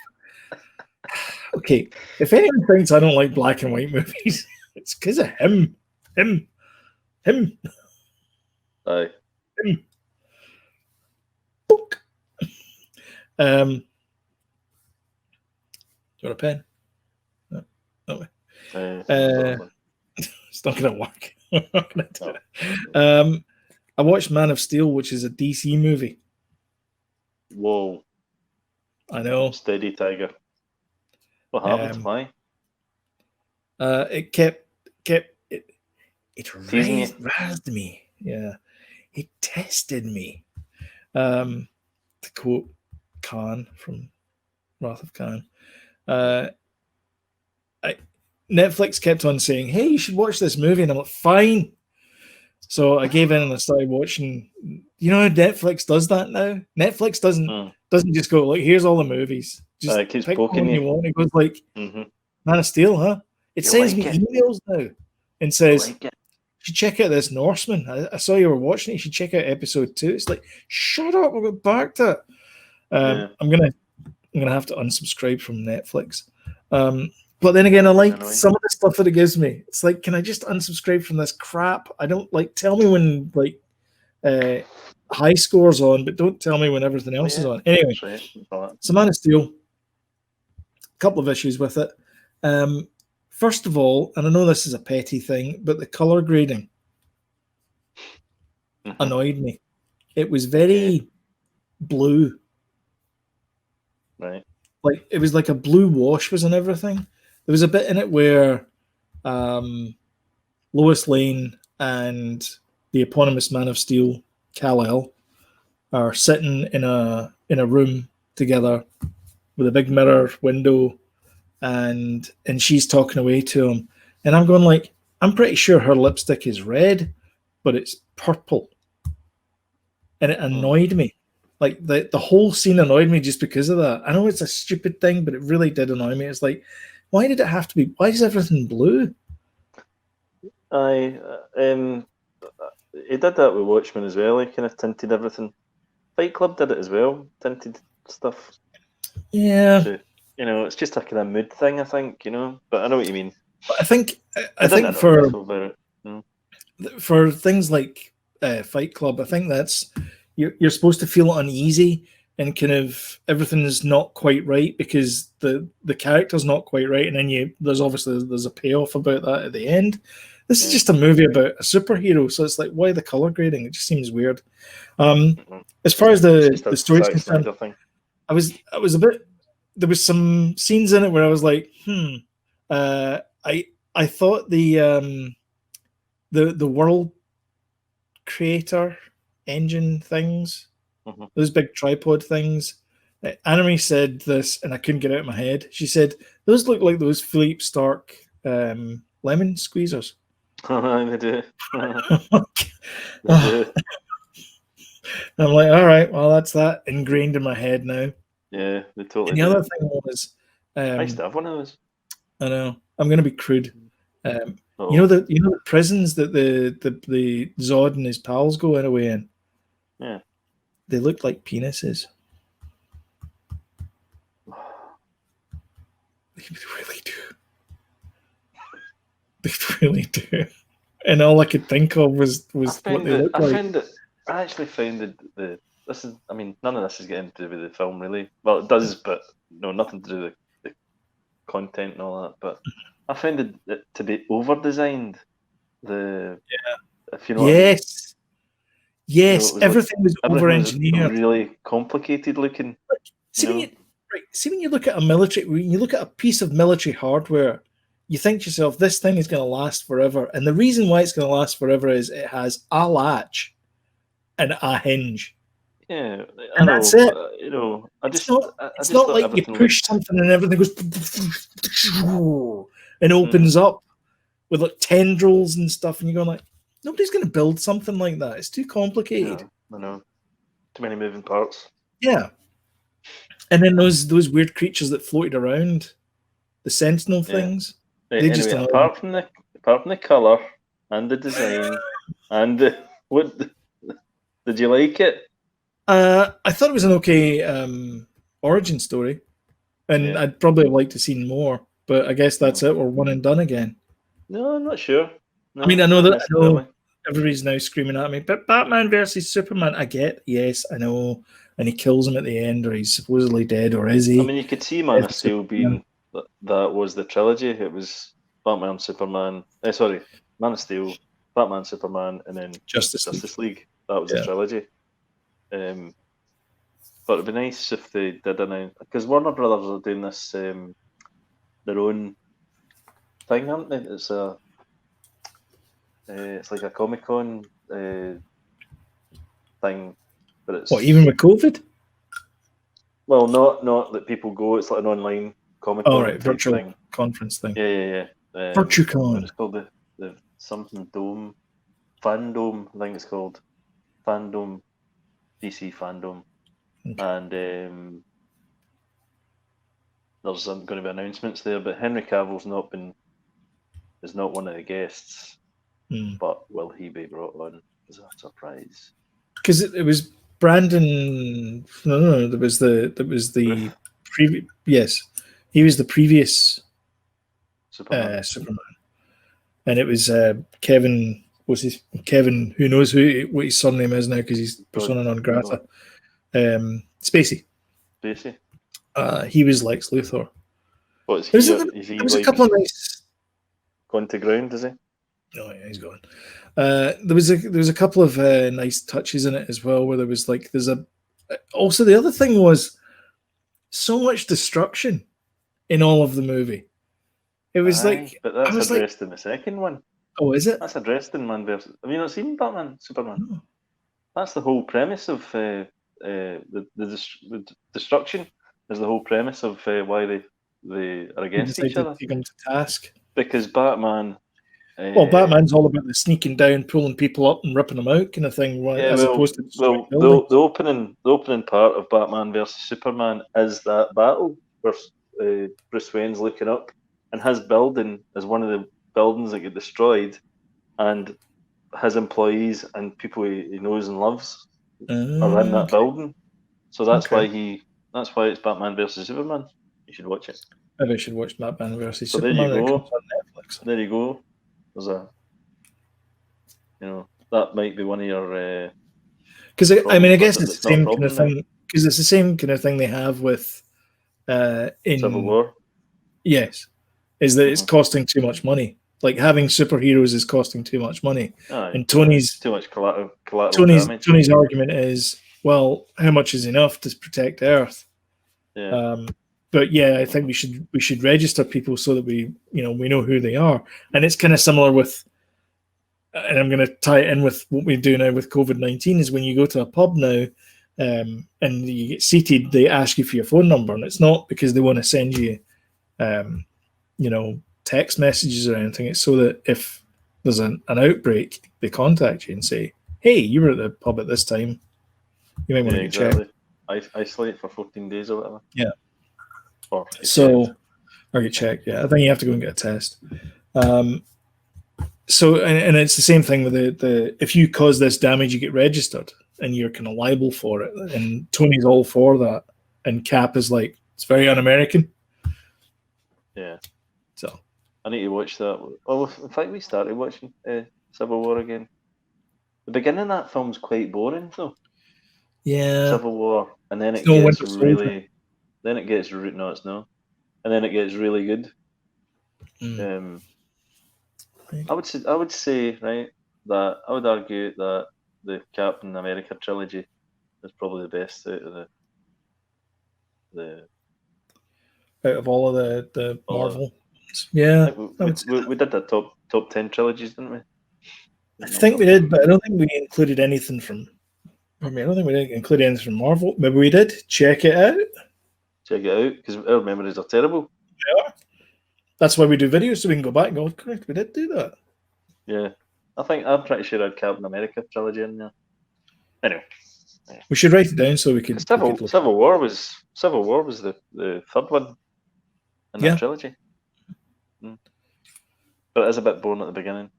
Okay, if anyone thinks I don't like black and white movies, it's because of him. Him. Aye. Him. Book. Do you want a pen? No. It's not going to work. I'm not going to do it. I watched Man of Steel, which is a DC movie. Whoa. I know. Steady, Tiger. What happened? Why? It kept it Teasing you? razzed me. Yeah, it tested me. To quote Khan from Wrath of Khan, Netflix kept on saying, "Hey, you should watch this movie," and I'm like, "Fine." So I gave in and I started watching. You know, Netflix does that now. Netflix doesn't just go like, "Here's all the movies." Just It keeps pick poking one you want. It goes like, Mm-hmm. Man of Steel, huh? It You sends like me it? emails now and You says, like it? "You should check out this Norseman. I saw you were watching it. You should check out episode 2." It's like, shut up, we'll get back to it. Yeah. I'm gonna have to unsubscribe from Netflix. But then again, I like some of the stuff that it gives me. It's like, can I just unsubscribe from this crap? I don't like. Tell me when like high scores on, but don't tell me when everything else is on. Anyway, so Man of Steel, a couple of issues with it. First of all, and I know this is a petty thing, but the color grading annoyed me. It was very blue. Right. Like it was like a blue wash was in everything. There was a bit in it where Lois Lane and the eponymous Man of Steel, Kal-El, are sitting in a room together with a big mirror window, and she's talking away to him, and I'm going like, I'm pretty sure her lipstick is red, but it's purple, and it annoyed me. Like the whole scene annoyed me just because of that. I know it's a stupid thing, but it really did annoy me. It's like, why did it have to be? Why is everything blue? He did that with Watchmen as well. He kind of tinted everything. Fight Club did it as well, tinted stuff. Yeah. So, it's just a kind of mood thing, I think. But I know what you mean. I think for things like Fight Club, I think that's you're supposed to feel uneasy and kind of everything's not quite right because the character's not quite right, and then there's a payoff about that at the end. This is just a movie about a superhero, so it's like, why the color grading? It just seems weird. As far as the story's concerned, I was a bit. There was some scenes in it where I was like, I thought the world creator engine things, those big tripod things. Anime said this, and I couldn't get it out of my head. She said those look like those Philippe Stark lemon squeezers. They do. They do. I'm like, all right, well, that's that ingrained in my head now. Yeah, they totally. And the other thing was, I used to have one of those. I know. I'm going to be crude. You know the prisons that the Zod and his pals go away in. Yeah, they look like penises. They really do. They really do. And all I could think of was what they look like. I actually found this is. I mean, none of this is getting to do with the film, really. Well, it does, but nothing to do with the content and all that. But I found it to be over-designed. If you know. Yes. What I mean. Yes, everything was over-engineered. Really complicated looking. See when you look at a piece of military hardware, you think to yourself, this thing is going to last forever. And the reason why it's going to last forever is it has a latch and a hinge. Yeah, and that's it. It's not like you push something and everything goes and opens up with like tendrils and stuff, and you're going like, nobody's going to build something like that. It's too complicated. Yeah, I know. Too many moving parts. Yeah. And then those weird creatures that floated around, the Sentinel things. Right, they just apart from the colour and the design and what did you like it? I thought it was an okay origin story, and I'd probably have liked to see more. But I guess that's it. We're one and done again. No, I'm not sure. No, I mean, I know everybody's now screaming at me, but Batman versus Superman. I get, yes, I know, and he kills him at the end, or he's supposedly dead, or is he? I mean, you could see Man of Steel being that was the trilogy. It was Batman, Superman. Man of Steel, Batman, Superman, and then Justice League. That was the trilogy. But it'd be nice if they did announce, because Warner Brothers are doing this their own thing, haven't they? It's like a Comic-Con thing, but it's even with COVID? Well, not that people go. It's like an online Comic-Con Oh, right, virtual thing. conference thing. Yeah. VirtueCon. It's called the something Dome, Fandom. I think it's called Fandom, DC Fandom, and there's going to be announcements there. But Henry Cavill's is not one of the guests. But will he be brought on as a surprise? Because it was Brandon. No, there was the previous. Yes, he was the previous Superman, and it was Kevin. What's his Kevin? Who knows what his surname is now because he's persona non grata. Spacey. He was Lex Luthor. What is he? There was a couple of nice. Gone to ground, is he? Oh yeah, he's gone. There was a couple of nice touches in it as well, where also the other thing was so much destruction in all of the movie. It was but that's addressed in the second one. Oh, is it? That's addressed in Man versus. Have you not seen Batman Superman? No. That's the whole premise of the destruction. Is the whole premise of why they are against each other. Take them to task. Because Batman. Batman's all about the sneaking down, pulling people up, and ripping them out, kind of thing. Opposed to the opening part of Batman versus Superman is that battle where Bruce Wayne's looking up, and his building is one of the buildings that get destroyed, and his employees and people he knows and loves are in that building. So that's why it's Batman versus Superman. You should watch it. Maybe I should watch Batman versus Superman. There you go. On Netflix. There you go. There's that might be one of your. Because I guess it's the same kind of thing. Because it's the same kind of thing they have with in Civil War. Yes, is that it's costing too much money. Like having superheroes is costing too much money. And Tony's too much collateral damage. Tony's argument is, well, how much is enough to protect Earth? Yeah. But yeah, I think we should register people so that we know who they are. And it's kind of similar with, and I'm going to tie it in with what we do now with COVID-19, is when you go to a pub now and you get seated, they ask you for your phone number, and it's not because they want to send you, text messages or anything. It's so that if there's an outbreak, they contact you and say, "Hey, you were at the pub at this time. You might want to get checked." Isolate for 14 days or whatever. Yeah. Or get checked. Yeah, I think you have to go and get a test. So it's the same thing with the if you cause this damage, you get registered and you're kind of liable for it. And Tony's all for that, and Cap is like, it's very un-American. Yeah. So I need to watch that. Well, in fact, we started watching Civil War again. The beginning of that film's quite boring, though. Yeah. Civil War, and then it gets really. Then it gets no, it's no, and then it gets really good. I would say right that I would argue that the Captain America trilogy is probably the best out of all of the Marvel. Yeah, we did that top 10 trilogies, didn't we? I think we did, but I don't think we included anything from. I don't think we did include anything from Marvel. Maybe we did. Check it out. Check it out, because our memories are terrible. Yeah. That's why we do videos, so we can go back and go, correct, we did do that. Yeah. I'm pretty sure I had Captain America trilogy in there. Anyway. We should write it down so we can... Civil War was the third one in that trilogy. But it is a bit boring at the beginning,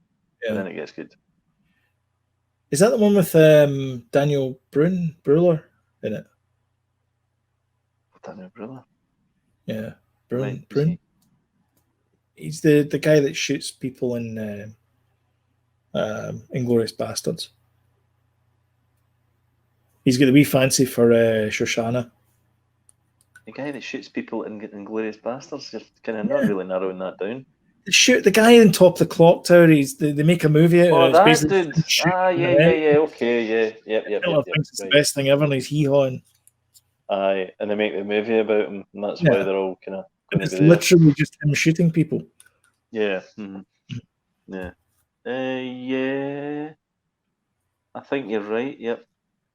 and then it gets good. Is that the one with Daniel Bruler in it? Daniel Bruler? Yeah. Brune. He's the guy that shoots people in Inglourious Bastards. He's got a wee fancy for Shoshana. The guy that shoots people in Inglourious Bastards? You're kind of not really narrowing that down. Shoot the guy on top of the clock tower. They make a movie out of it. That dude. Okay, yeah. Thinks it's the best thing ever, and he's hee-hawing. Aye, and they make the movie about him, and that's why they're all kind of. going to It's be there. literally just him shooting people. Yeah. Yeah. Yeah. I think you're right. Yep.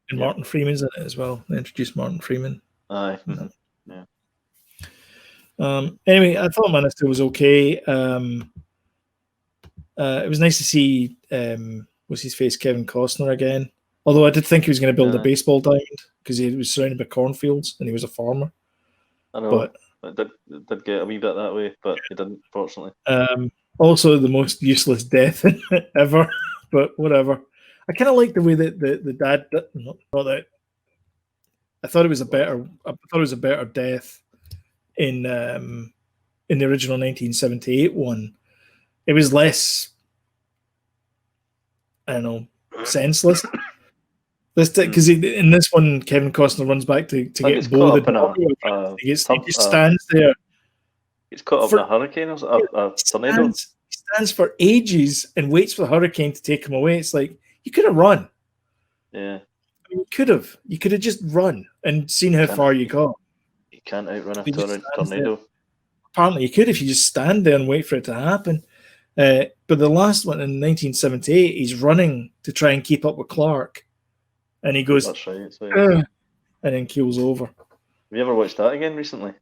And Yep. Martin Freeman's in it as well. They introduced Martin Freeman. Aye. Yeah. Anyway, I thought Man of Steel was okay. It was nice to see what's his face, Kevin Costner again. Although I did think he was going to build a baseball diamond because he was surrounded by cornfields and he was a farmer. I know. But it did get a wee bit that way, but he didn't, fortunately. Also, the most useless death ever, but whatever. I kind of like the way that the dad. Not that. I thought it was a better. I thought it was a better death in the original 1978 one. It was less. I don't know, senseless. Because in this one, Kevin Costner runs back to get Bo the dog. He just stands there. He's caught up in a hurricane or a tornado. He stands for ages and waits for the hurricane to take him away. It's like, you could have run. Yeah. I mean, you could have just run and seen how far you got. You can't outrun a tornado. Apparently you could if you just stand there and wait for it to happen. But the last one in 1978, he's running to try and keep up with Clark. And he goes, that's right. And then keels over. Have you ever watched that again recently?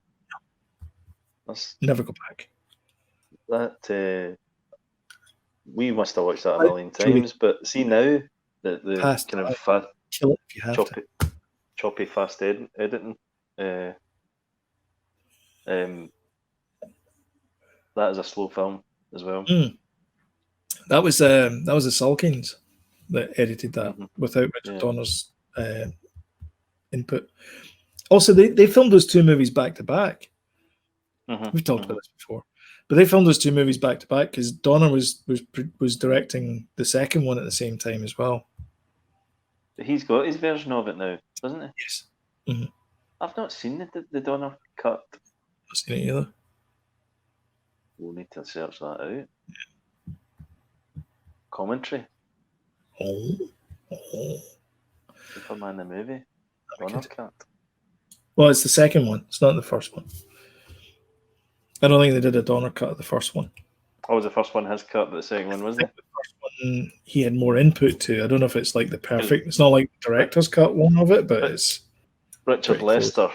Never go back. That we must have watched that a million times, but see now the kind of kill it if you have choppy fast editing. That is a slow film as well. That was the Salkins that edited that without Richard Donner's input. Also, they filmed those two movies back to back. We've talked about this before, but they filmed those two movies back to back because Donner was directing the second one at the same time as well. He's got his version of it now, doesn't he? Yes. I've not seen the Donner cut. Not seen it either. We'll need to search that out. Commentary. Superman the movie. Donner cut. Well, it's the second one. It's not the first one. I don't think they did a Donner cut of the first one. Oh, was the first one his cut, but the second one wasn't it? The first one he had more input to. I don't know if it's like the perfect. It's not like the director's cut one of it, but it's Richard Lester.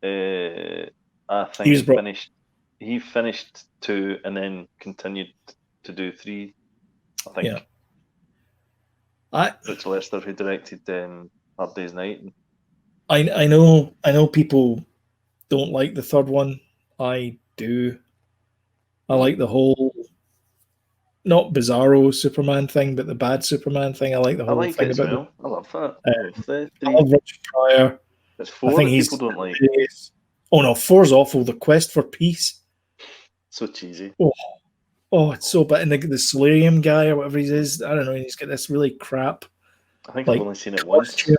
I think he finished 2 and then continued to do 3. I think. Yeah. Richard Lester, who directed Hard Day's Night. I know people don't like the third one. I do. I like the whole, not bizarro Superman thing, but the bad Superman thing. I like the whole thing about it. I love that. I love Richard Pryor. It's 4 that people don't like. Oh no, 4's awful. The Quest for Peace. So cheesy. Oh, it's so bad. And the Solarium guy or whatever he is, I don't know. He's got this really crap. I think I've only seen it once.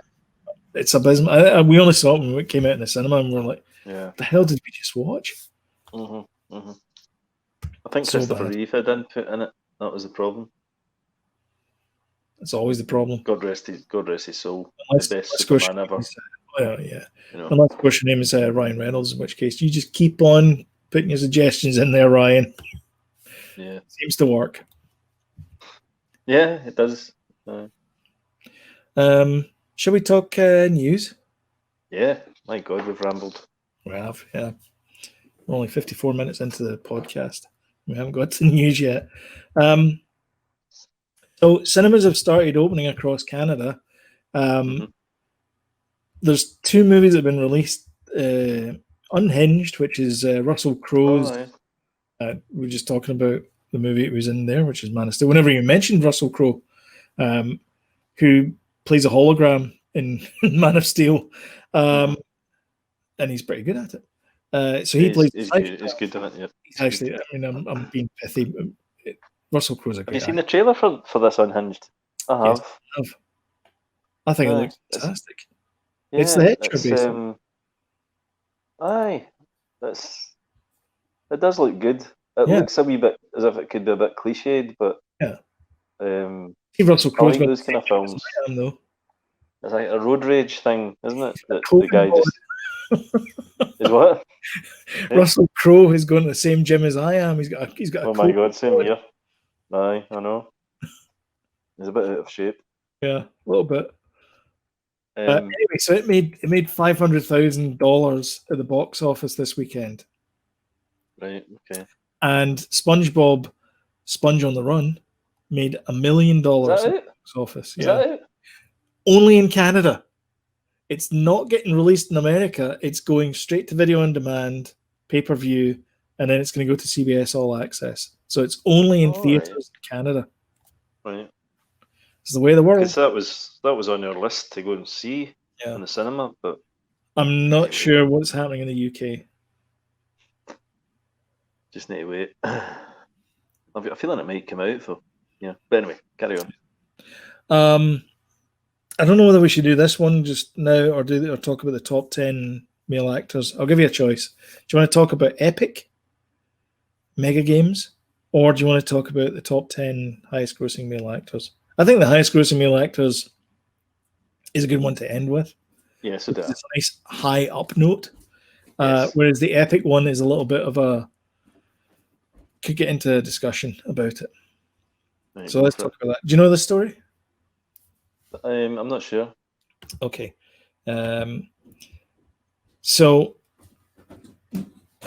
It's abysmal. We only saw it when it came out in the cinema, and we're like, "What the hell did we just watch?" I think Christopher Reeve had input in it. That was the problem. It's always the problem. God rest his soul. Unless, the best Superman ever. Yeah. Unless, of course, your name is Ryan Reynolds, in which case you just keep on putting your suggestions in there, Ryan. Yeah. Seems to work. Yeah, it does. Shall we talk news? Yeah. My God, we've rambled. We have, yeah. We're only 54 minutes into the podcast. We haven't got to news yet. So cinemas have started opening across Canada. There's 2 movies that have been released. Unhinged, which is Russell Crowe's. We were just talking about the movie it was in there, which is Man of Steel. Whenever you mentioned Russell Crowe, who plays a hologram in Man of Steel, and he's pretty good at it. So he plays. He's good at it. Yeah. He's actually. I mean, I'm being pithy. Russell Crowe's a great. Have you seen the trailer for this Unhinged? I have. Yes, I have. I think it looks fantastic. Yeah, it's the Hitcher, basically. It does look good. It looks a wee bit as if it could be a bit cliched, but Russell Crowe's those kind of films. It's like a road rage thing, isn't it? The guy just Is what? Russell Crowe is going to the same gym as I am. He's got a Oh my God, same here. Aye, I know. He's a bit out of shape. Yeah, a little bit. Um, Anyway, so it made $500,000 at the box office this weekend, right, okay. and SpongeBob, Sponge on the Run, made $1 million at Is that the it? box office. Is Yeah, that it? only in Canada. It's not getting released in America. It's going straight to video on demand, pay-per-view, and then it's going to go to CBS All Access. So it's only in Oh, theaters in Canada. Right. It's the way of the world. Because that was on our list to go and see in the cinema, but I'm not sure what's happening in the UK. just need to wait. I've got a feeling it might come out though. Yeah. But anyway, carry on. I don't know whether we should do this one just now or talk about the top 10 male actors. I'll give you a choice. Do you want to talk about Epic Mega Games, or do you want to talk about the top 10 highest grossing male actors? I think the highest grossing male actors is a good one to end with. Yes, it is. It's a nice high up note. Yes. Whereas the Epic one is a little bit of a could get into a discussion about it. Right, so let's talk about that. Do you know the story? I'm not sure. Okay. So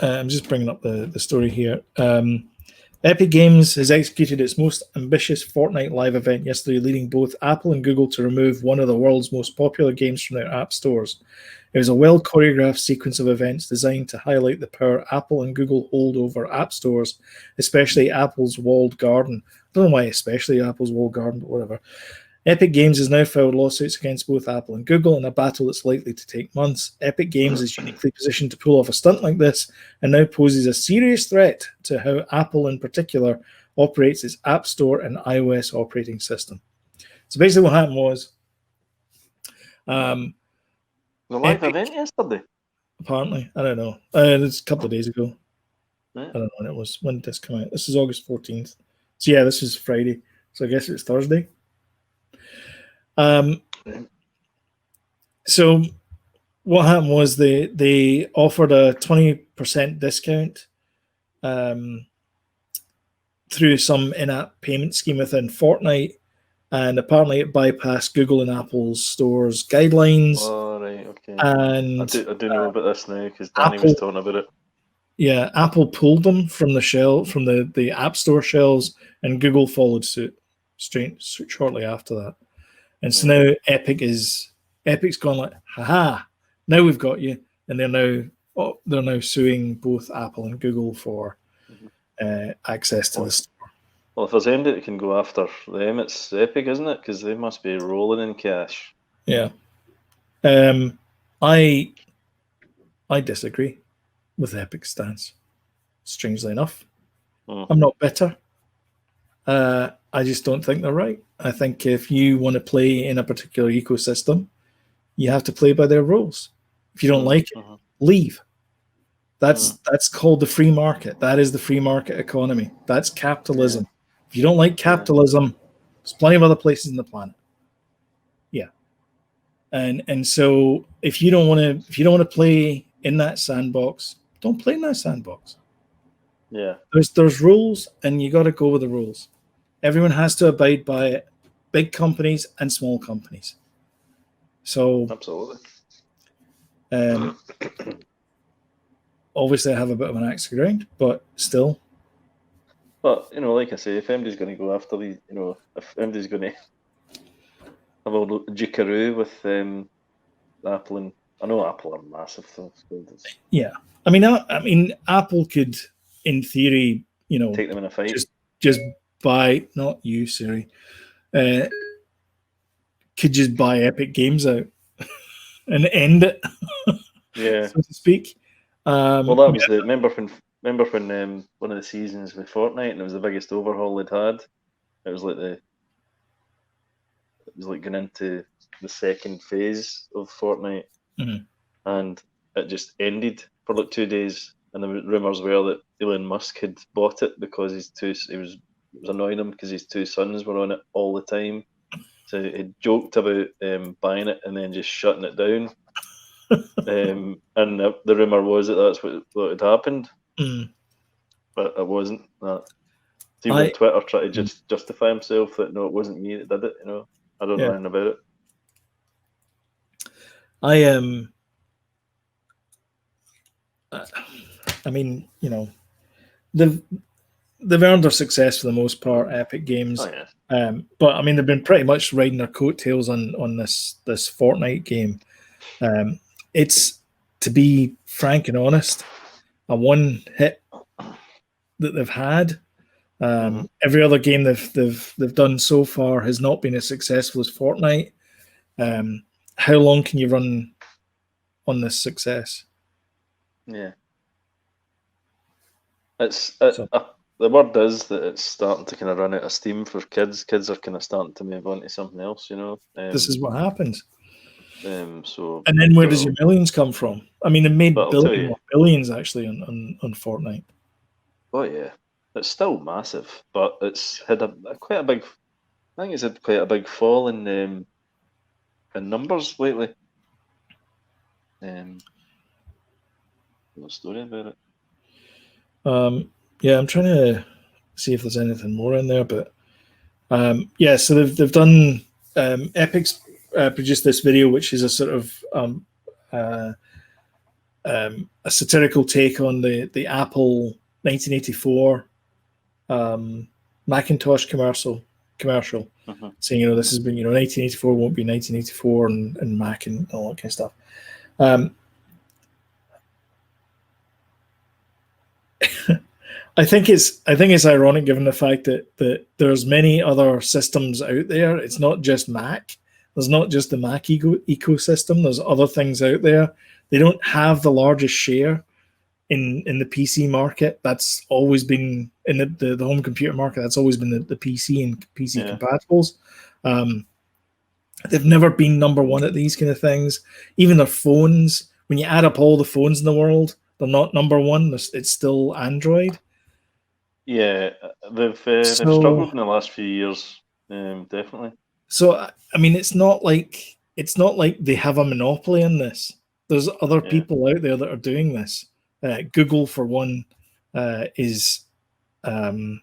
I'm just bringing up the story here. Epic Games has executed its most ambitious Fortnite live event yesterday, leading both Apple and Google to remove one of the world's most popular games from their app stores. It was a well-choreographed sequence of events designed to highlight the power Apple and Google hold over app stores, especially Apple's walled garden. I don't know why especially Apple's walled garden, but whatever. Epic Games has now filed lawsuits against both Apple and Google in a battle that's likely to take months. Epic Games is uniquely positioned to pull off a stunt like this and now poses a serious threat to how Apple in particular operates its App Store and iOS operating system. So basically what happened was the live event yesterday? Apparently. I don't know. It's a couple of days ago. Yeah. I don't know when it was. When did this come out? This is August 14th. So yeah, this is Friday. So I guess it's Thursday. So what happened was they offered a 20% discount through some in-app payment scheme within Fortnite, and apparently it bypassed Google and Apple's stores guidelines. Oh, right, okay. And I do know about this now because Danny was talking about it. Yeah, Apple pulled them from the the App Store shelves, and Google followed suit shortly after that. And so now Epic's gone like, haha, now we've got you, and they're now suing both Apple and Google for access to the store. Well, if there's anybody that can go after them, it's Epic, isn't it? Because they must be rolling in cash. Yeah. I disagree with Epic's stance, strangely enough. I'm not bitter. I just don't think they're right. I think if you want to play in a particular ecosystem, you have to play by their rules. If you don't like it, leave. That's called the free market. That is the free market economy. That's capitalism. Yeah. If you don't like capitalism, there's plenty of other places in the planet. Yeah. And so if you don't want to play in that sandbox, don't play in that sandbox. Yeah. There's rules, and you got to go with the rules. Everyone has to abide by it, big companies and small companies. So absolutely. Obviously I have a bit of an axe to grind, but still. But like I say, if anybody's going to go after these, if anybody's going to have a jickaroo with Apple, and I know Apple are massive, so yeah. I mean, Apple could, in theory, take them in a fight. Just buy, not you, Siri, could just buy Epic Games out and end it, yeah, so to speak. Well, that was the remember when one of the seasons with Fortnite, and it was the biggest overhaul they'd had. It was like going into the second phase of Fortnite, and it just ended for like 2 days. And the rumors were that Elon Musk had bought it because it was annoying him because his two sons were on it all the time. So he joked about buying it and then just shutting it down. and the rumor was that that's what had happened, but it wasn't. See, when Twitter tried to just justify himself that no, it wasn't me that did it. I don't know anything about it. I mean, they've earned their success for the most part, Epic Games. Oh, yeah. But I mean, they've been pretty much riding their coattails on this Fortnite game. It's, to be frank and honest, a one hit that they've had. Every other game they've done so far has not been as successful as Fortnite. How long can you run on this success? Yeah, the word is that it's starting to kind of run out of steam for kids. Kids are kind of starting to move on to something else. This is what happens. So, and then where does your millions come from? I mean, they made billions actually on Fortnite. Oh yeah, it's still massive, but it's had quite a big. I think it's had quite a big fall in numbers lately. A story about it. Yeah, I'm trying to see if there's anything more in there, but so they've done Epic's produced this video, which is a sort of a satirical take on the Apple 1984 Macintosh commercial, saying this has been 1984 won't be 1984 and Mac and all that kind of stuff. I think it's ironic given the fact that there's many other systems out there. It's not just Mac. There's not just the Mac ecosystem. There's other things out there. They don't have the largest share in the PC market. That's always been in the home computer market. That's always been the PC and PC compatibles. They've never been number one at these kind of things. Even their phones, when you add up all the phones in the world, they're not number one. It's still Android. Yeah, they've struggled in the last few years, definitely. So I mean, it's not like they have a monopoly in this. There's other people out there that are doing this. Google, for one, is adept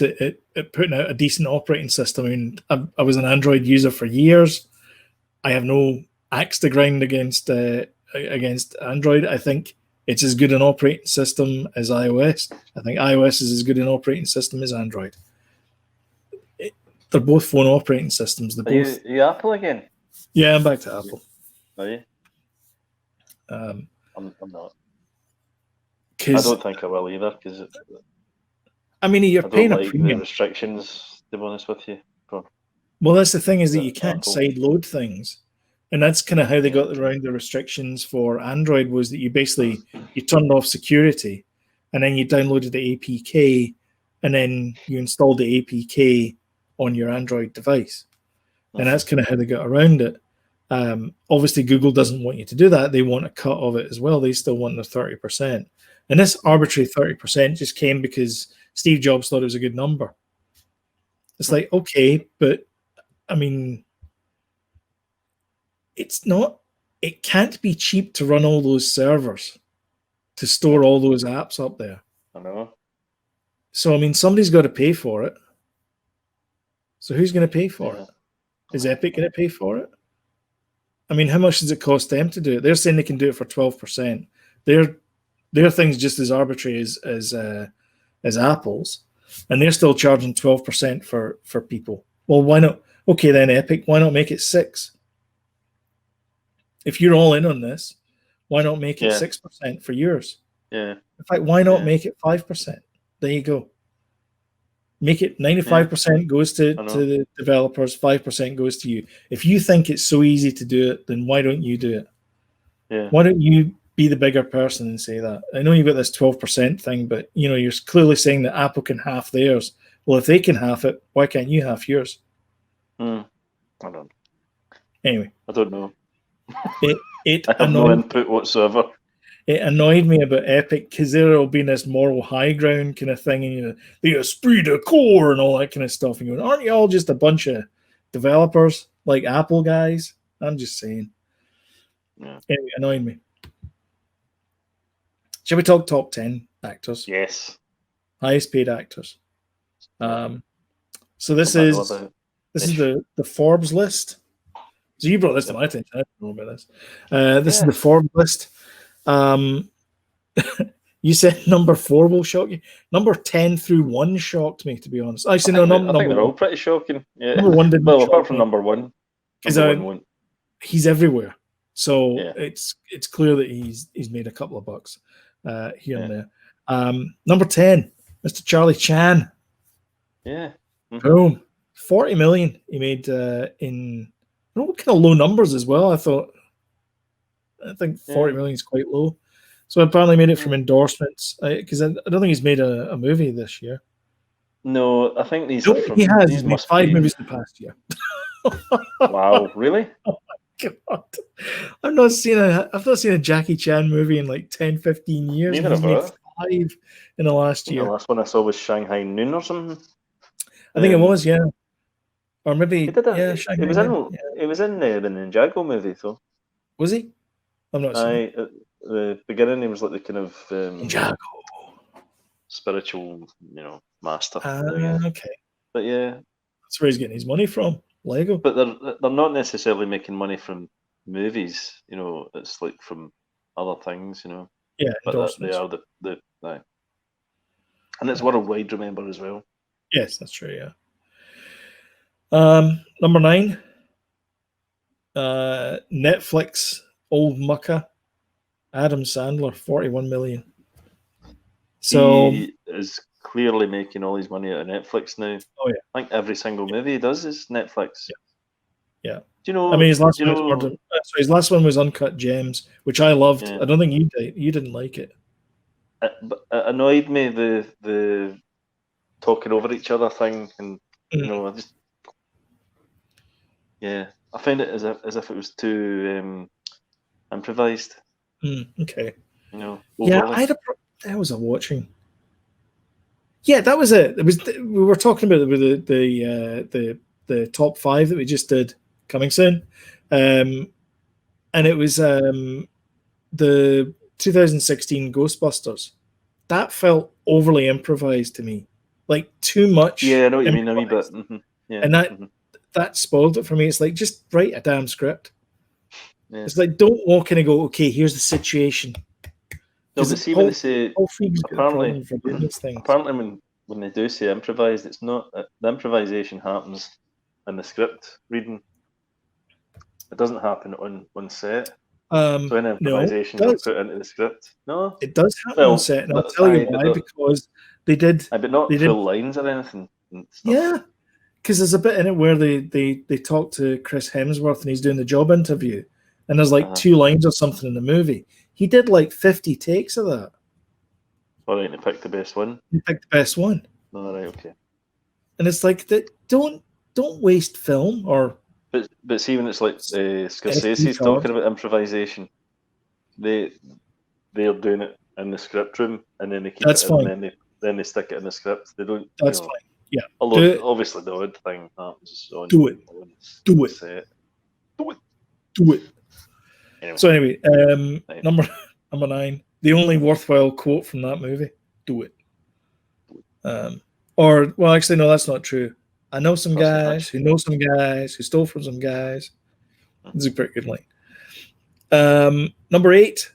at putting out a decent operating system. I mean, I was an Android user for years. I have no axe to grind against Android. I think it's as good an operating system as iOS. I think iOS is as good an operating system as Android. They're both phone operating systems. Are you Apple again? Yeah, I'm back to Apple. Are you? I'm not. I don't think I will either, because I mean, you're paying a premium. The restrictions, to be honest with you. Well, that's the thing, is that you can't sideload things. And that's kind of how they got around the restrictions for Android, was that you turned off security, and then you downloaded the APK, and then you installed the APK on your Android device. And that's kind of how they got around it. Obviously, Google doesn't want you to do that. They want a cut of it as well. They still want their 30%. And this arbitrary 30% just came because Steve Jobs thought it was a good number. It's like, okay, but I mean, it can't be cheap to run all those servers, to store all those apps up there. I know. So, I mean, somebody's got to pay for it. So who's going to pay for it? Is Epic going to pay for it? I mean, how much does it cost them to do it? They're saying they can do it for 12%. Their thing's just as arbitrary as Apple's, and they're still charging 12% for people. Well, why not? Okay, then Epic, why not make it 6%? If you're all in on this, why not make it 6% for yours? Yeah. In fact, why not make it 5%? There you go. Make it 95% goes to the developers, 5% goes to you. If you think it's so easy to do it, then why don't you do it? Yeah. Why don't you be the bigger person and say that? I know you've got this 12% thing, but you're clearly saying that Apple can half theirs. Well, if they can half it, why can't you half yours? I don't. Anyway, I don't know. It I have no input whatsoever. It annoyed me about Epic, because there'll be this moral high ground kind of thing, and the esprit de corps and all that kind of stuff. And aren't you all just a bunch of developers like Apple guys? I'm just saying. Yeah. Anyway, annoying me. Shall we talk top 10 actors? Yes. Highest paid actors. So this Something is about the Forbes list. So you brought this to my attention. I didn't know about this. This is the Forbes list. You said number 4 will shock you. Number 10 through 1 shocked me, to be honest. Actually, I think number they're all pretty shocking. Yeah. Number 1 didn't well, shock apart from me. number 1. Because he's everywhere. So it's clear that he's made a couple of bucks here and there. Number 10, Mr. Charlie Chan. Yeah. Mm-hmm. Boom. 40 million he made in kind of low numbers as well. I think 40 million is quite low. So apparently made it from endorsements because I don't think he's made a movie this year. No, I think these he are has. He's made 5 movies in the past year. Wow, really? Oh my god. I've not seen a Jackie Chan movie in like 10, 15 years. Neither He's made have 5 in the last year. The last one I saw was Shanghai Noon or something. I think it was, yeah. Or maybe he did Shanghai it was Noon. It was in the Ninjago movie, though. Was he? I'm not sure. At the beginning, he was like the kind of Ninjago spiritual, master. Okay. But yeah, that's where he's getting his money from. Lego. But they're not necessarily making money from movies. It's like from other things. Yeah, but they are the and it's worldwide. Remember as well. Yes, that's true. Yeah. Number 9. Netflix old mucker Adam Sandler, 41 million. So he is clearly making all his money out of Netflix now. Oh yeah, I think every single movie he does is Netflix. Yeah. Do you know? I mean, his last one was Uncut Gems, which I loved. Yeah. I don't think you didn't like it. It annoyed me the talking over each other thing, and I just I found it as if it was too improvised. Okay. Overly. That was a watching. Yeah, that was it. It was. We were talking about the top 5 that we just did coming soon, and it was the 2016 Ghostbusters. That felt overly improvised to me, like too much. Yeah, I know what you mean. A wee bit. Mm-hmm. Yeah, and that spoiled it for me. It's like, just write a damn script. Yeah. It's like, don't walk in and go, okay, here's the situation. No, but see, when they say apparently when they do say improvised, it's not the improvisation happens in the script reading. It doesn't happen on set. So any improvisation is put into the script. No, it does happen on set, and I'll tell you why. Because they did, but not full lines or anything. Yeah, because there's a bit in it where they talk to Chris Hemsworth and he's doing the job interview, and there's like 2 lines or something in the movie. He did like 50 takes of that. All right, he picked the best one. He picked the best one. All right, okay. And it's like that. Don't waste film. Or but see, when it's like Scorsese's talking about improvisation, they're doing it in the script room, and then they keep it, and then they stick it in the script. They don't. That's fine. Yeah. Although obviously the odd thing happens on. Do it. Anyway. So anyway, number 9, the only worthwhile quote from that movie: "Do it." Or, well, actually, no, that's not true. I know some guys who know some guys who stole from some guys. This is a pretty good line. Number 8,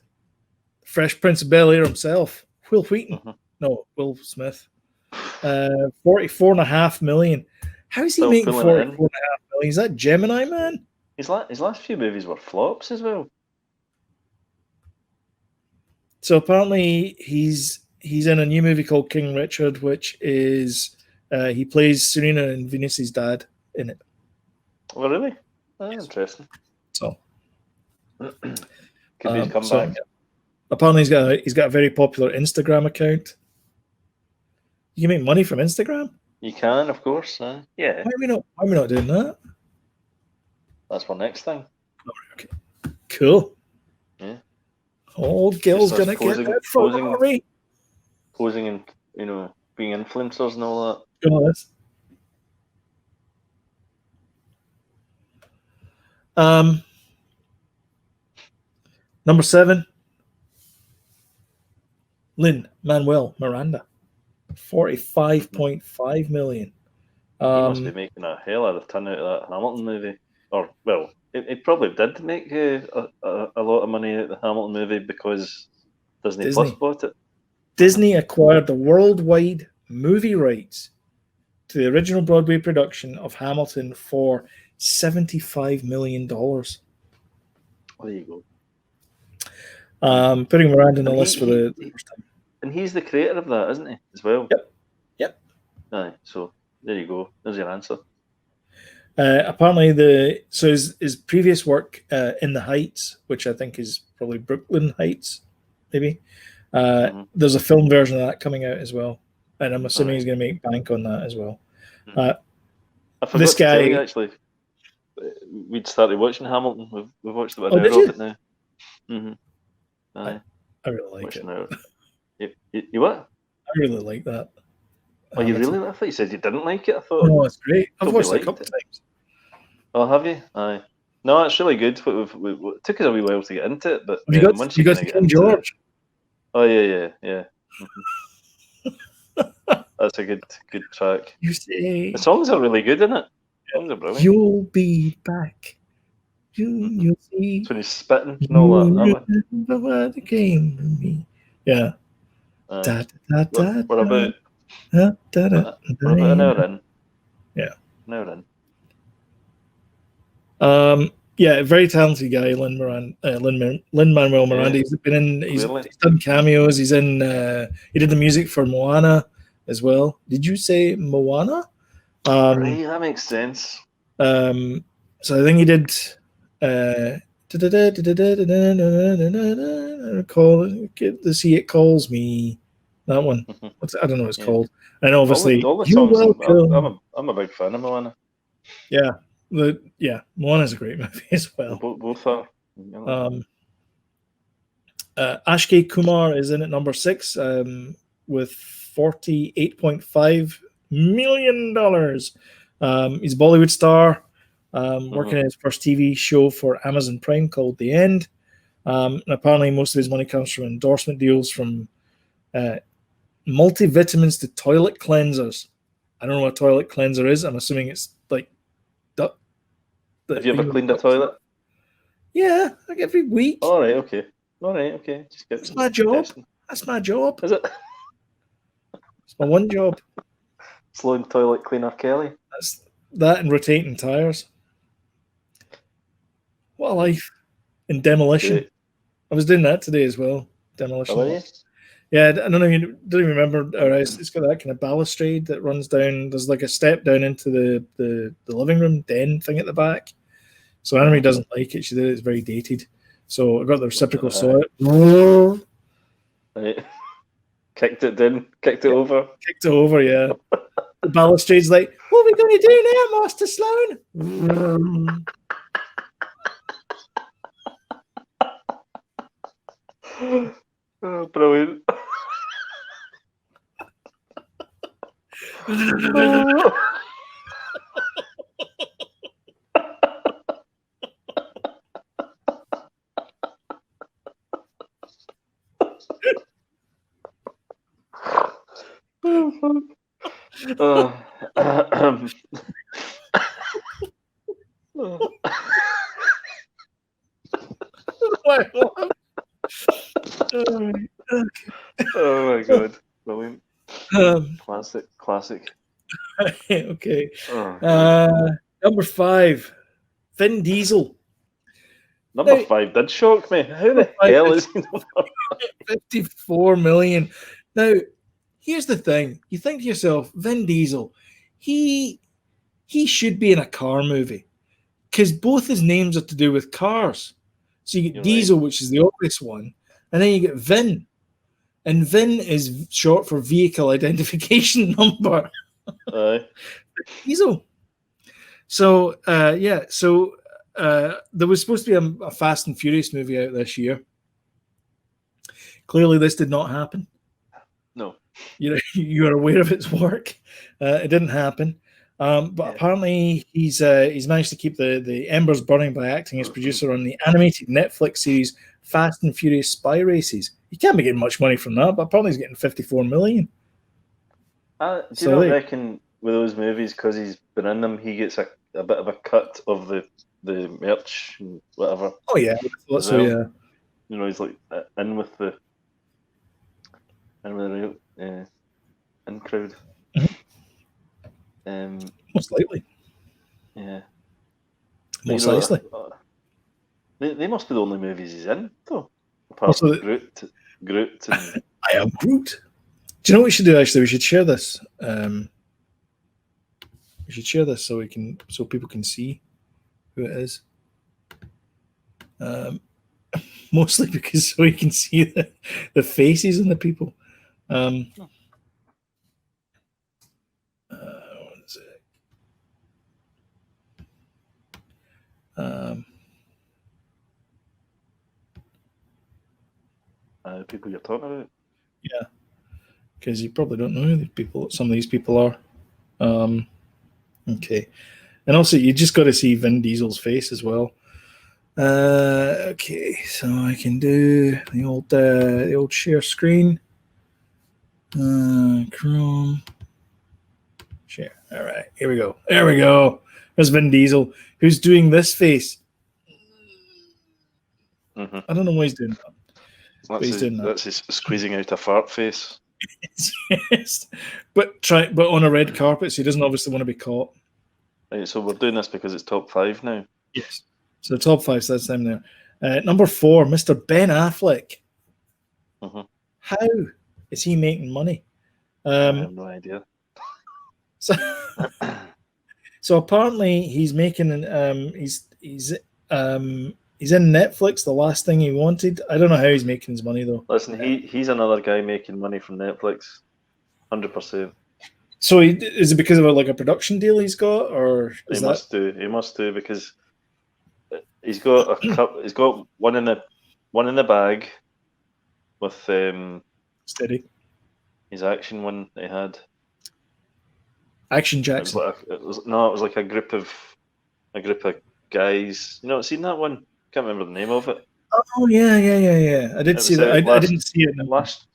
Fresh Prince of Bel-Air himself, Will Wheaton. No, Will Smith. 44.5 million. How is he making 44.5 million? Is that Gemini Man? His last few movies were flops as well. So apparently he's in a new movie called King Richard, which is he plays Serena and Venus's dad in it. Oh, really? Oh, interesting. So could be his comeback. Apparently he's got a very popular Instagram account. You can make money from Instagram? You can, of course. Yeah. Why are we not doing that? That's my next thing. Okay. Cool. Yeah. Old Gil's gonna get that Ferrari. Posing and being influencers and all that. Number 7, Lin-Manuel Miranda, 45.5 million. He must be making a hell of a ton out of that Hamilton movie. Or, well, he probably did make a lot of money out of the Hamilton movie because Disney Plus bought it. Disney acquired the worldwide movie rights to the original Broadway production of Hamilton for $75 million. There you go. Putting Miranda on the list for the first time. And he's the creator of that, isn't he, as well? Yep. Aye, so there you go. There's your answer. Apparently, his previous work, In the Heights, which I think is probably Brooklyn Heights, maybe. There's a film version of that coming out as well, and I'm assuming he's going to make bank on that as well. I forgot this guy, to tell you, actually, we'd started watching Hamilton. We've watched about an hour of it now. I really like it. You what? I really like that. Oh, you really? I thought you said you didn't like it. I thought. No, it's great. I've watched it a couple of times. Oh, have you? Aye. No, it's really good. It took us a wee while to get into it, but once you got to King George. Oh yeah. That's a good track. You say the songs are really good, isn't it? The songs are brilliant. You'll be back. You'll see. That's when he's spitting and all that. Remember what came to me. Yeah. What about? What about an hour in? Yeah. An hour in. Yeah, very talented guy, Lin-Manuel Miranda. He's done cameos. He did the music for Moana as well. Did you say Moana? Right, that makes sense. So I think he did The Sea It Calls Me. That one. I don't know what it's called. And obviously, all the songs. I'm a big fan of Moana. Yeah. Moana's a great movie as well. Both are. Akshay Kumar is in at number 6 with $48.5 million. He's a Bollywood star, working in his first TV show for Amazon Prime called The End. And apparently, most of his money comes from endorsement deals from multivitamins to toilet cleansers. I don't know what a toilet cleanser is. I'm assuming it's like. Have you ever cleaned a toilet? Yeah, like every week. All right, okay. That's my job. That's my job. Is it? It's my one job. Sloan toilet cleaner Kelly. That's that and rotating tires. What a life. In demolition. Great. I was doing that today as well. Demolition. Oh, yeah? Yeah, I don't know. You don't even remember. It's got that kind of balustrade that runs down. There's like a step down into the living room den thing at the back. So Anne doesn't like it. She did it. It's very dated. So I got the reciprocal saw it. Right. Kicked it over. Kicked it over, yeah. The balustrade's like, what are we going to do now, Master Sloan? Oh, brilliant. Oh my god, brilliant. Classic. Okay. Number 5, Vin Diesel. Number 5 did shock me. How the hell is he? 54 million. Now, here's the thing. You think to yourself, Vin Diesel, he should be in a car movie because both his names are to do with cars. So you get Diesel, which is the obvious one, and then you get Vin. And VIN is short for Vehicle Identification Number. Diesel. So, there was supposed to be a Fast and Furious movie out this year. Clearly, this did not happen. No. You are aware of its work. It didn't happen. But apparently, he's managed to keep the embers burning by acting as producer on the animated Netflix series Fast and Furious spy races. He can't be getting much money from that, but apparently he's getting 54 million. Do you not reckon with those movies, because he's been in them, he gets a bit of a cut of the merch and whatever? Oh yeah, so yeah. You know, he's like in with the real in crowd. Most likely. Yeah. Most likely. They must be the only movies he's in, though. Apart from Groot and I am Groot. Do you know what we should do? Actually, we should share this. We should share this so people can see who it is. Mostly because so we can see the faces and the people. What is it? People you're talking about? Yeah, because you probably don't know who some of these people are. Okay, and also you just got to see Vin Diesel's face as well. Okay, so I can do the old share screen. Chrome share. All right, here we go. There we go. There's Vin Diesel, who's doing this face. Mm-hmm. I don't know why he's doing that. That's his squeezing out a fart face. Yes, but on a red carpet, so he doesn't obviously want to be caught. Right, so we're doing this because it's top 5 now. Yes. So top 5, so that's them there. Number 4, Mr. Ben Affleck. Mm-hmm. How is he making money? I have no idea. So apparently he's making he's in Netflix. The last thing he wanted. I don't know how he's making his money though. Listen, he's another guy making money from Netflix, 100%. So is it because of a production deal he's got, or he must do because he's got he's got one in the bag with Steady. His action one he had. Action Jackson. It was like a group of guys. You know, seen that one? Can't remember the name of it. Oh yeah. I did see that. I didn't see it last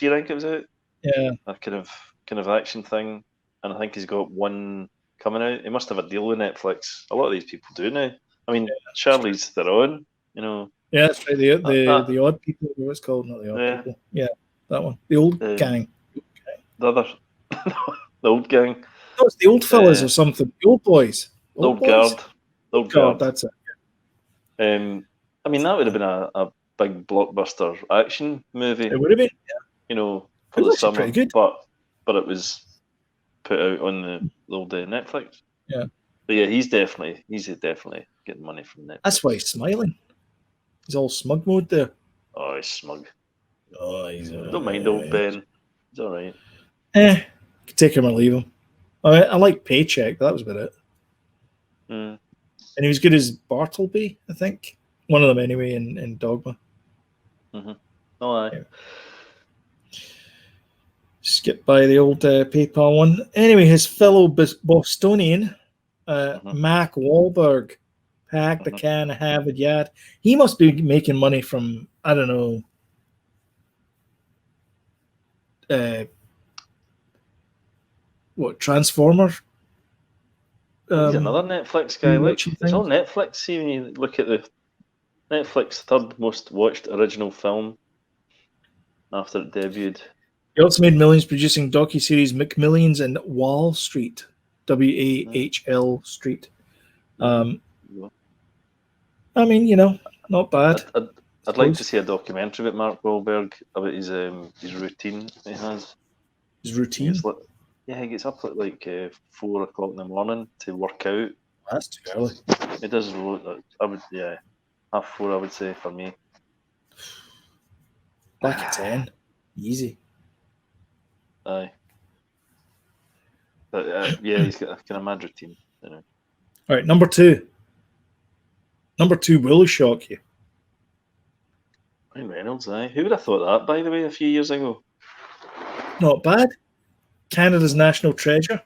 year. I think it was out. Yeah. A kind of action thing, and I think he's got one coming out. He must have a deal with Netflix. A lot of these people do now. I mean, Charlie's Theron. You know. Yeah, that's right. The Odd People. What's it called? Not the Odd People. Yeah, that one. The Old Gang. The other. The Old Gang. No, it's the Old Fellas or something. The Old Boys. Old Guard. Old Guard. That's it. I mean, that would have been a big blockbuster action movie. It would have been. Yeah. You know, for the summer. Pretty good. But it was put out on the old Netflix. Yeah. But yeah, he's definitely getting money from Netflix. That's why he's smiling. He's all smug mode there. Oh, he's smug. Oh, he's don't mind old Ben. He's all right. Take him or leave him. I like Paycheck. That was about it. Mm. And he was good as Bartleby, I think. One of them anyway in Dogma. Mm-hmm. Oh, aye. Yeah. Skip by the old PayPal one. Anyway, his fellow Bostonian, Mark Wahlberg, packed a can of Harvard Yard. He must be making money from, I don't know, Transformer? He's another Netflix guy. Look, it's all Netflix. See, when you look at the Netflix third most watched original film after it debuted. He also made millions producing docuseries McMillions and Wall Street, WAHL Street. I mean, not bad. I'd like to see a documentary about Mark Wahlberg, about his routine he has. His routine? He gets up at 4 o'clock in the morning to work out. That's too early. It does. I would, 4:30, I would say, for me. Back at 10. Easy. Aye. But he's got a kind of mad routine. All right, number 2. Number 2 will shock you. Ryan Reynolds, aye. Who would have thought that, by the way, a few years ago? Not bad. Canada's national treasure,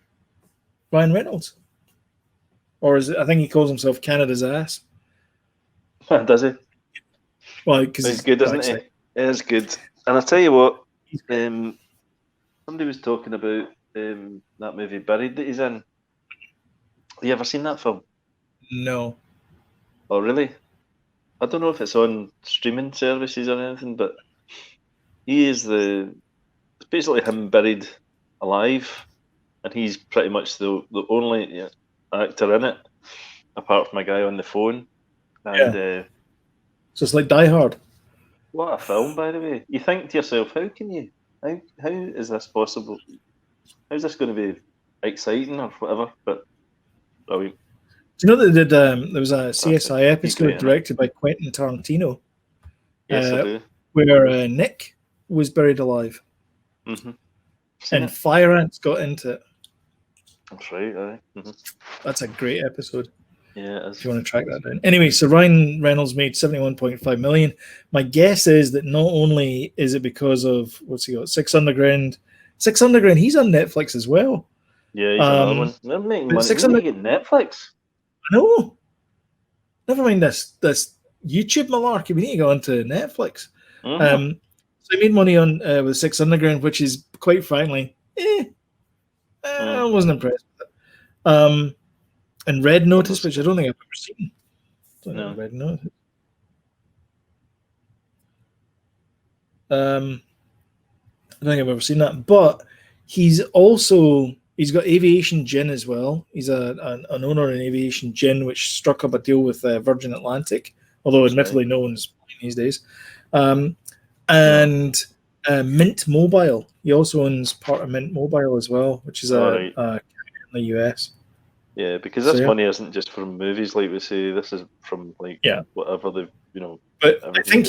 Ryan Reynolds. Or is it? I think he calls himself Canada's ass. Does he? Well, because he's good, isn't he? He is good. And I tell you what, somebody was talking about that movie Buried that he's in. Have you ever seen that film? No. Oh, really? I don't know if it's on streaming services or anything, but it's basically him buried alive, and he's pretty much the only actor in it, apart from a guy on the phone. And so it's like Die Hard. What a film, by the way. You think to yourself, how is this possible? How's this going to be exciting or whatever? But brilliant. Do you know that they did? There was a CSI episode directed by Quentin Tarantino. Yes, I do. Where Nick was buried alive, and fire ants got into it. That's right. Mm-hmm. That's a great episode. Yeah, it is. If you want to track that down. Anyway, so Ryan Reynolds made $71.5 million. My guess is that not only is it because of what's he got, Six Underground. He's on Netflix as well. Yeah, he's another one. They're making money. They're making Netflix. I know. Never mind this YouTube malarkey. We need to go onto Netflix. So he made money on with Six Underground, which is quite frankly, I wasn't impressed with it. And Red Notice, which I don't think I've ever seen. Red Notice. I don't think I've ever seen that. But he's got Aviation Gin as well. He's an owner in Aviation Gin, which struck up a deal with Virgin Atlantic, although admittedly no one's buying these days. And Mint Mobile. He also owns part of Mint Mobile as well, which is a in the US. Yeah, because this money isn't just from movies, like we say. This is from whatever they've But I think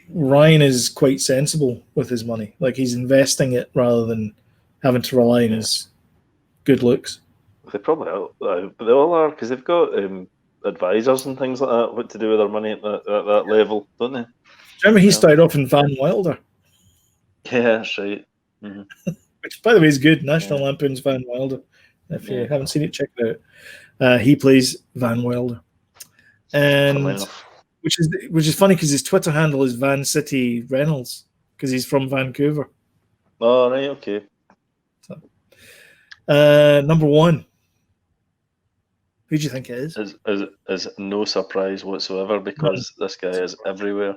Ryan is quite sensible with his money. Like he's investing it rather than having to rely on his good looks. They probably are, but they all are because they've got advisors and things like that. What to do with their money at that level, don't they? Remember, he started off in Van Wilder. Yeah, that's right. Mm-hmm. Which, by the way, is good. National Lampoon's Van Wilder. If you haven't seen it, check it out. He plays Van Wilder, and which is funny because his Twitter handle is Van City Reynolds because he's from Vancouver. Oh, right, okay. So, number one. Who do you think it is? Is no surprise whatsoever because this guy is everywhere.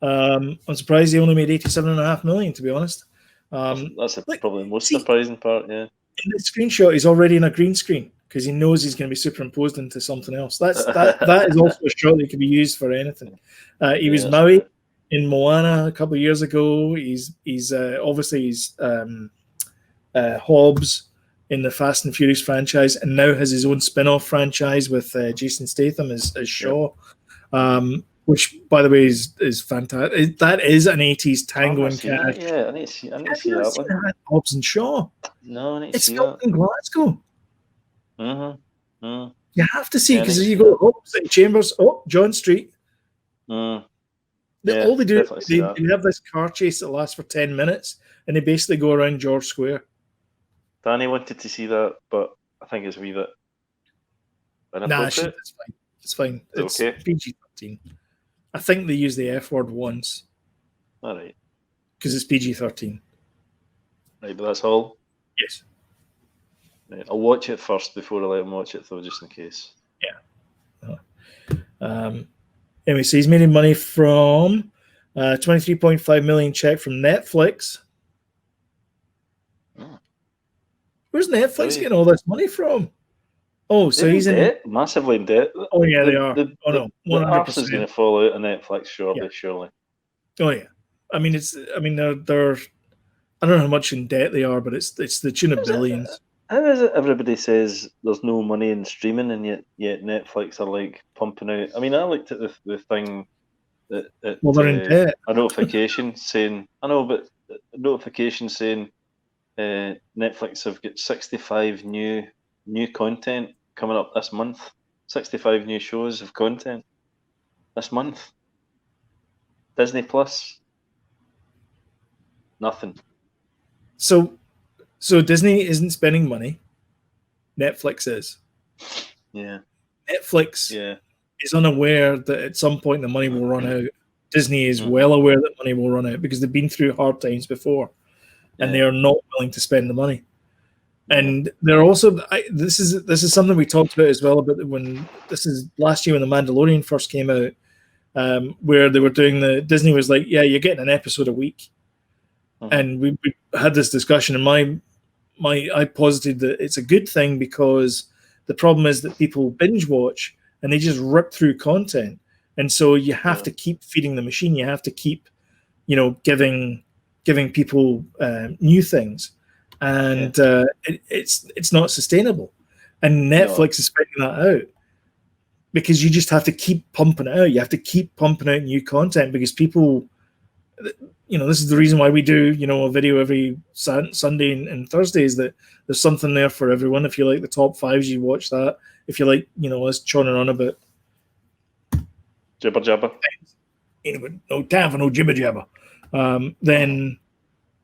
I'm surprised he only made $87.5 million. To be honest, that's probably the most surprising part. Yeah. In the screenshot, he's already in a green screen because he knows he's going to be superimposed into something else. That is also a shot that could be used for anything. He was Maui in Moana a couple of years ago. He's obviously Hobbs in the Fast and Furious franchise, and now has his own spin-off franchise with Jason Statham as Shaw, which, by the way, is fantastic. That is an 80s Tango and Cash. Yeah, I need to see that one. Hobbs and Shaw. No, I need to it's see filmed in Glasgow. Mm-hmm. You have to see because you go St. Chambers, John Street. All they do is they have this car chase that lasts for 10 minutes, and they basically go around George Square. Danny wanted to see that, but I think it's a wee bit inappropriate. It's fine. It's okay. PG-13. I think they use the F word once. All right. Because it's PG-13. Right, but that's all? Yes. Right, I'll watch it first before I let him watch it, though, just in case. Yeah. Anyway, so he's making money from $23.5 million check from Netflix. Where's Netflix getting all this money from? Oh, so he's in debt, massively in debt. Oh yeah, they are. The arse is going to fall out of Netflix surely. Oh yeah. I mean, they're. I don't know how much in debt they are, but it's the tune of billions. How is it everybody says there's no money in streaming, and yet Netflix are like pumping out? I mean, I looked at the thing that they're in debt. A notification saying Netflix have got 65 new content coming up this month. 65 new shows of content this month. Disney Plus, nothing. So Disney isn't spending money. Netflix is. Yeah. Netflix is unaware that at some point the money will run out. Disney is well aware that money will run out because they've been through hard times before, and they are not willing to spend the money. And they're also this is something we talked about as well about when this is last year when The Mandalorian first came out, where they were doing Disney was like, yeah, you're getting an episode a week, and we had this discussion, and I posited that it's a good thing because the problem is that people binge watch and they just rip through content, and so you have to keep feeding the machine. You have to keep, giving people new things, and it's not sustainable. And Netflix is finding that out because you just have to keep pumping it out. You have to keep pumping out new content because people, this is the reason why we do, a video every Sunday and Thursday, is that there's something there for everyone. If you like the top fives, you watch that. If you like, us churning on about jibber jabber, no time for no jibber jabber, then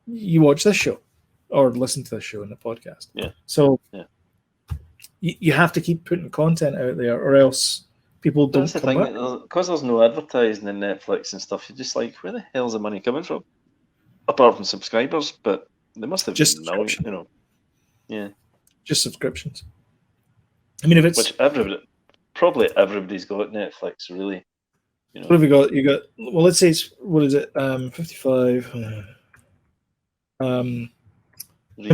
you watch this show or listen to this show in the podcast. Yeah. So you have to keep putting content out there, or else people don't come back. Because there's no advertising in Netflix and stuff, you're just like, where the hell's the money coming from? Apart from subscribers, but they must have just just subscriptions. I mean, if it's probably everybody's got Netflix, really. What have we got? You got, well, let's say it's, what is it? 55. How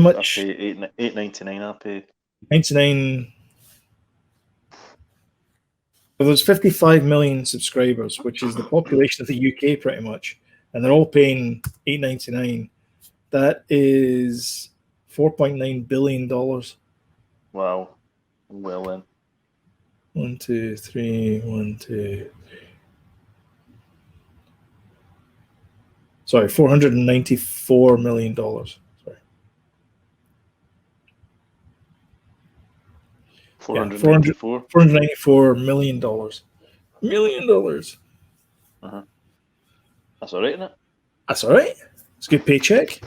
much? I pay $8.99. I pay 99. Well, there's 55 million subscribers, which is the population of the UK pretty much, and they're all paying $8.99. That is $4.9 billion. Wow. Well then. 1, 2, 3, 1, 2. Sorry, $494 million. Sorry. $494 million. That's all right, isn't it? That's all right. It's a good paycheck.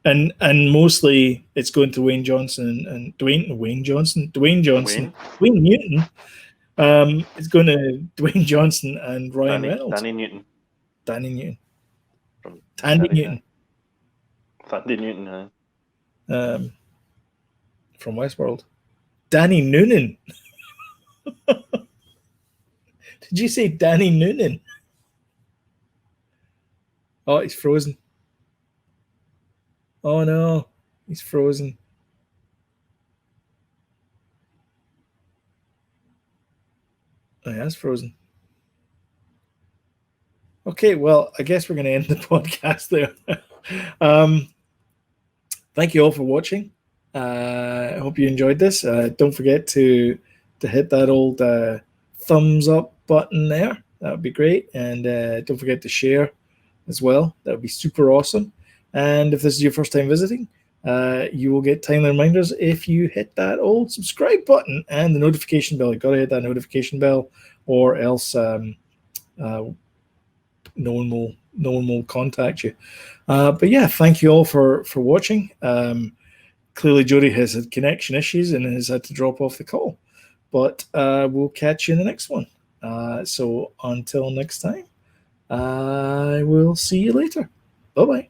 And mostly it's going to Wayne Johnson and Dwayne Newton. It's going to Dwayne Johnson and Ryan Reynolds. Danny Newton. Tandy Newton. From Westworld. Danny Noonan. Did you say Danny Noonan? Oh, he's frozen. Oh no, he's frozen. Oh, he has frozen. Okay, well, I guess we're going to end the podcast there. Thank you all for watching. I hope you enjoyed this. Don't forget to hit that old thumbs up button there. That would be great. And don't forget to share as well. That would be super awesome. And if this is your first time visiting, you will get timely reminders if you hit that old subscribe button and the notification bell. You've got to hit that notification bell, or else no one will contact you. But yeah, thank you all for watching. Clearly, Jody has had connection issues and has had to drop off the call. But we'll catch you in the next one. So until next time, I will see you later. Bye-bye.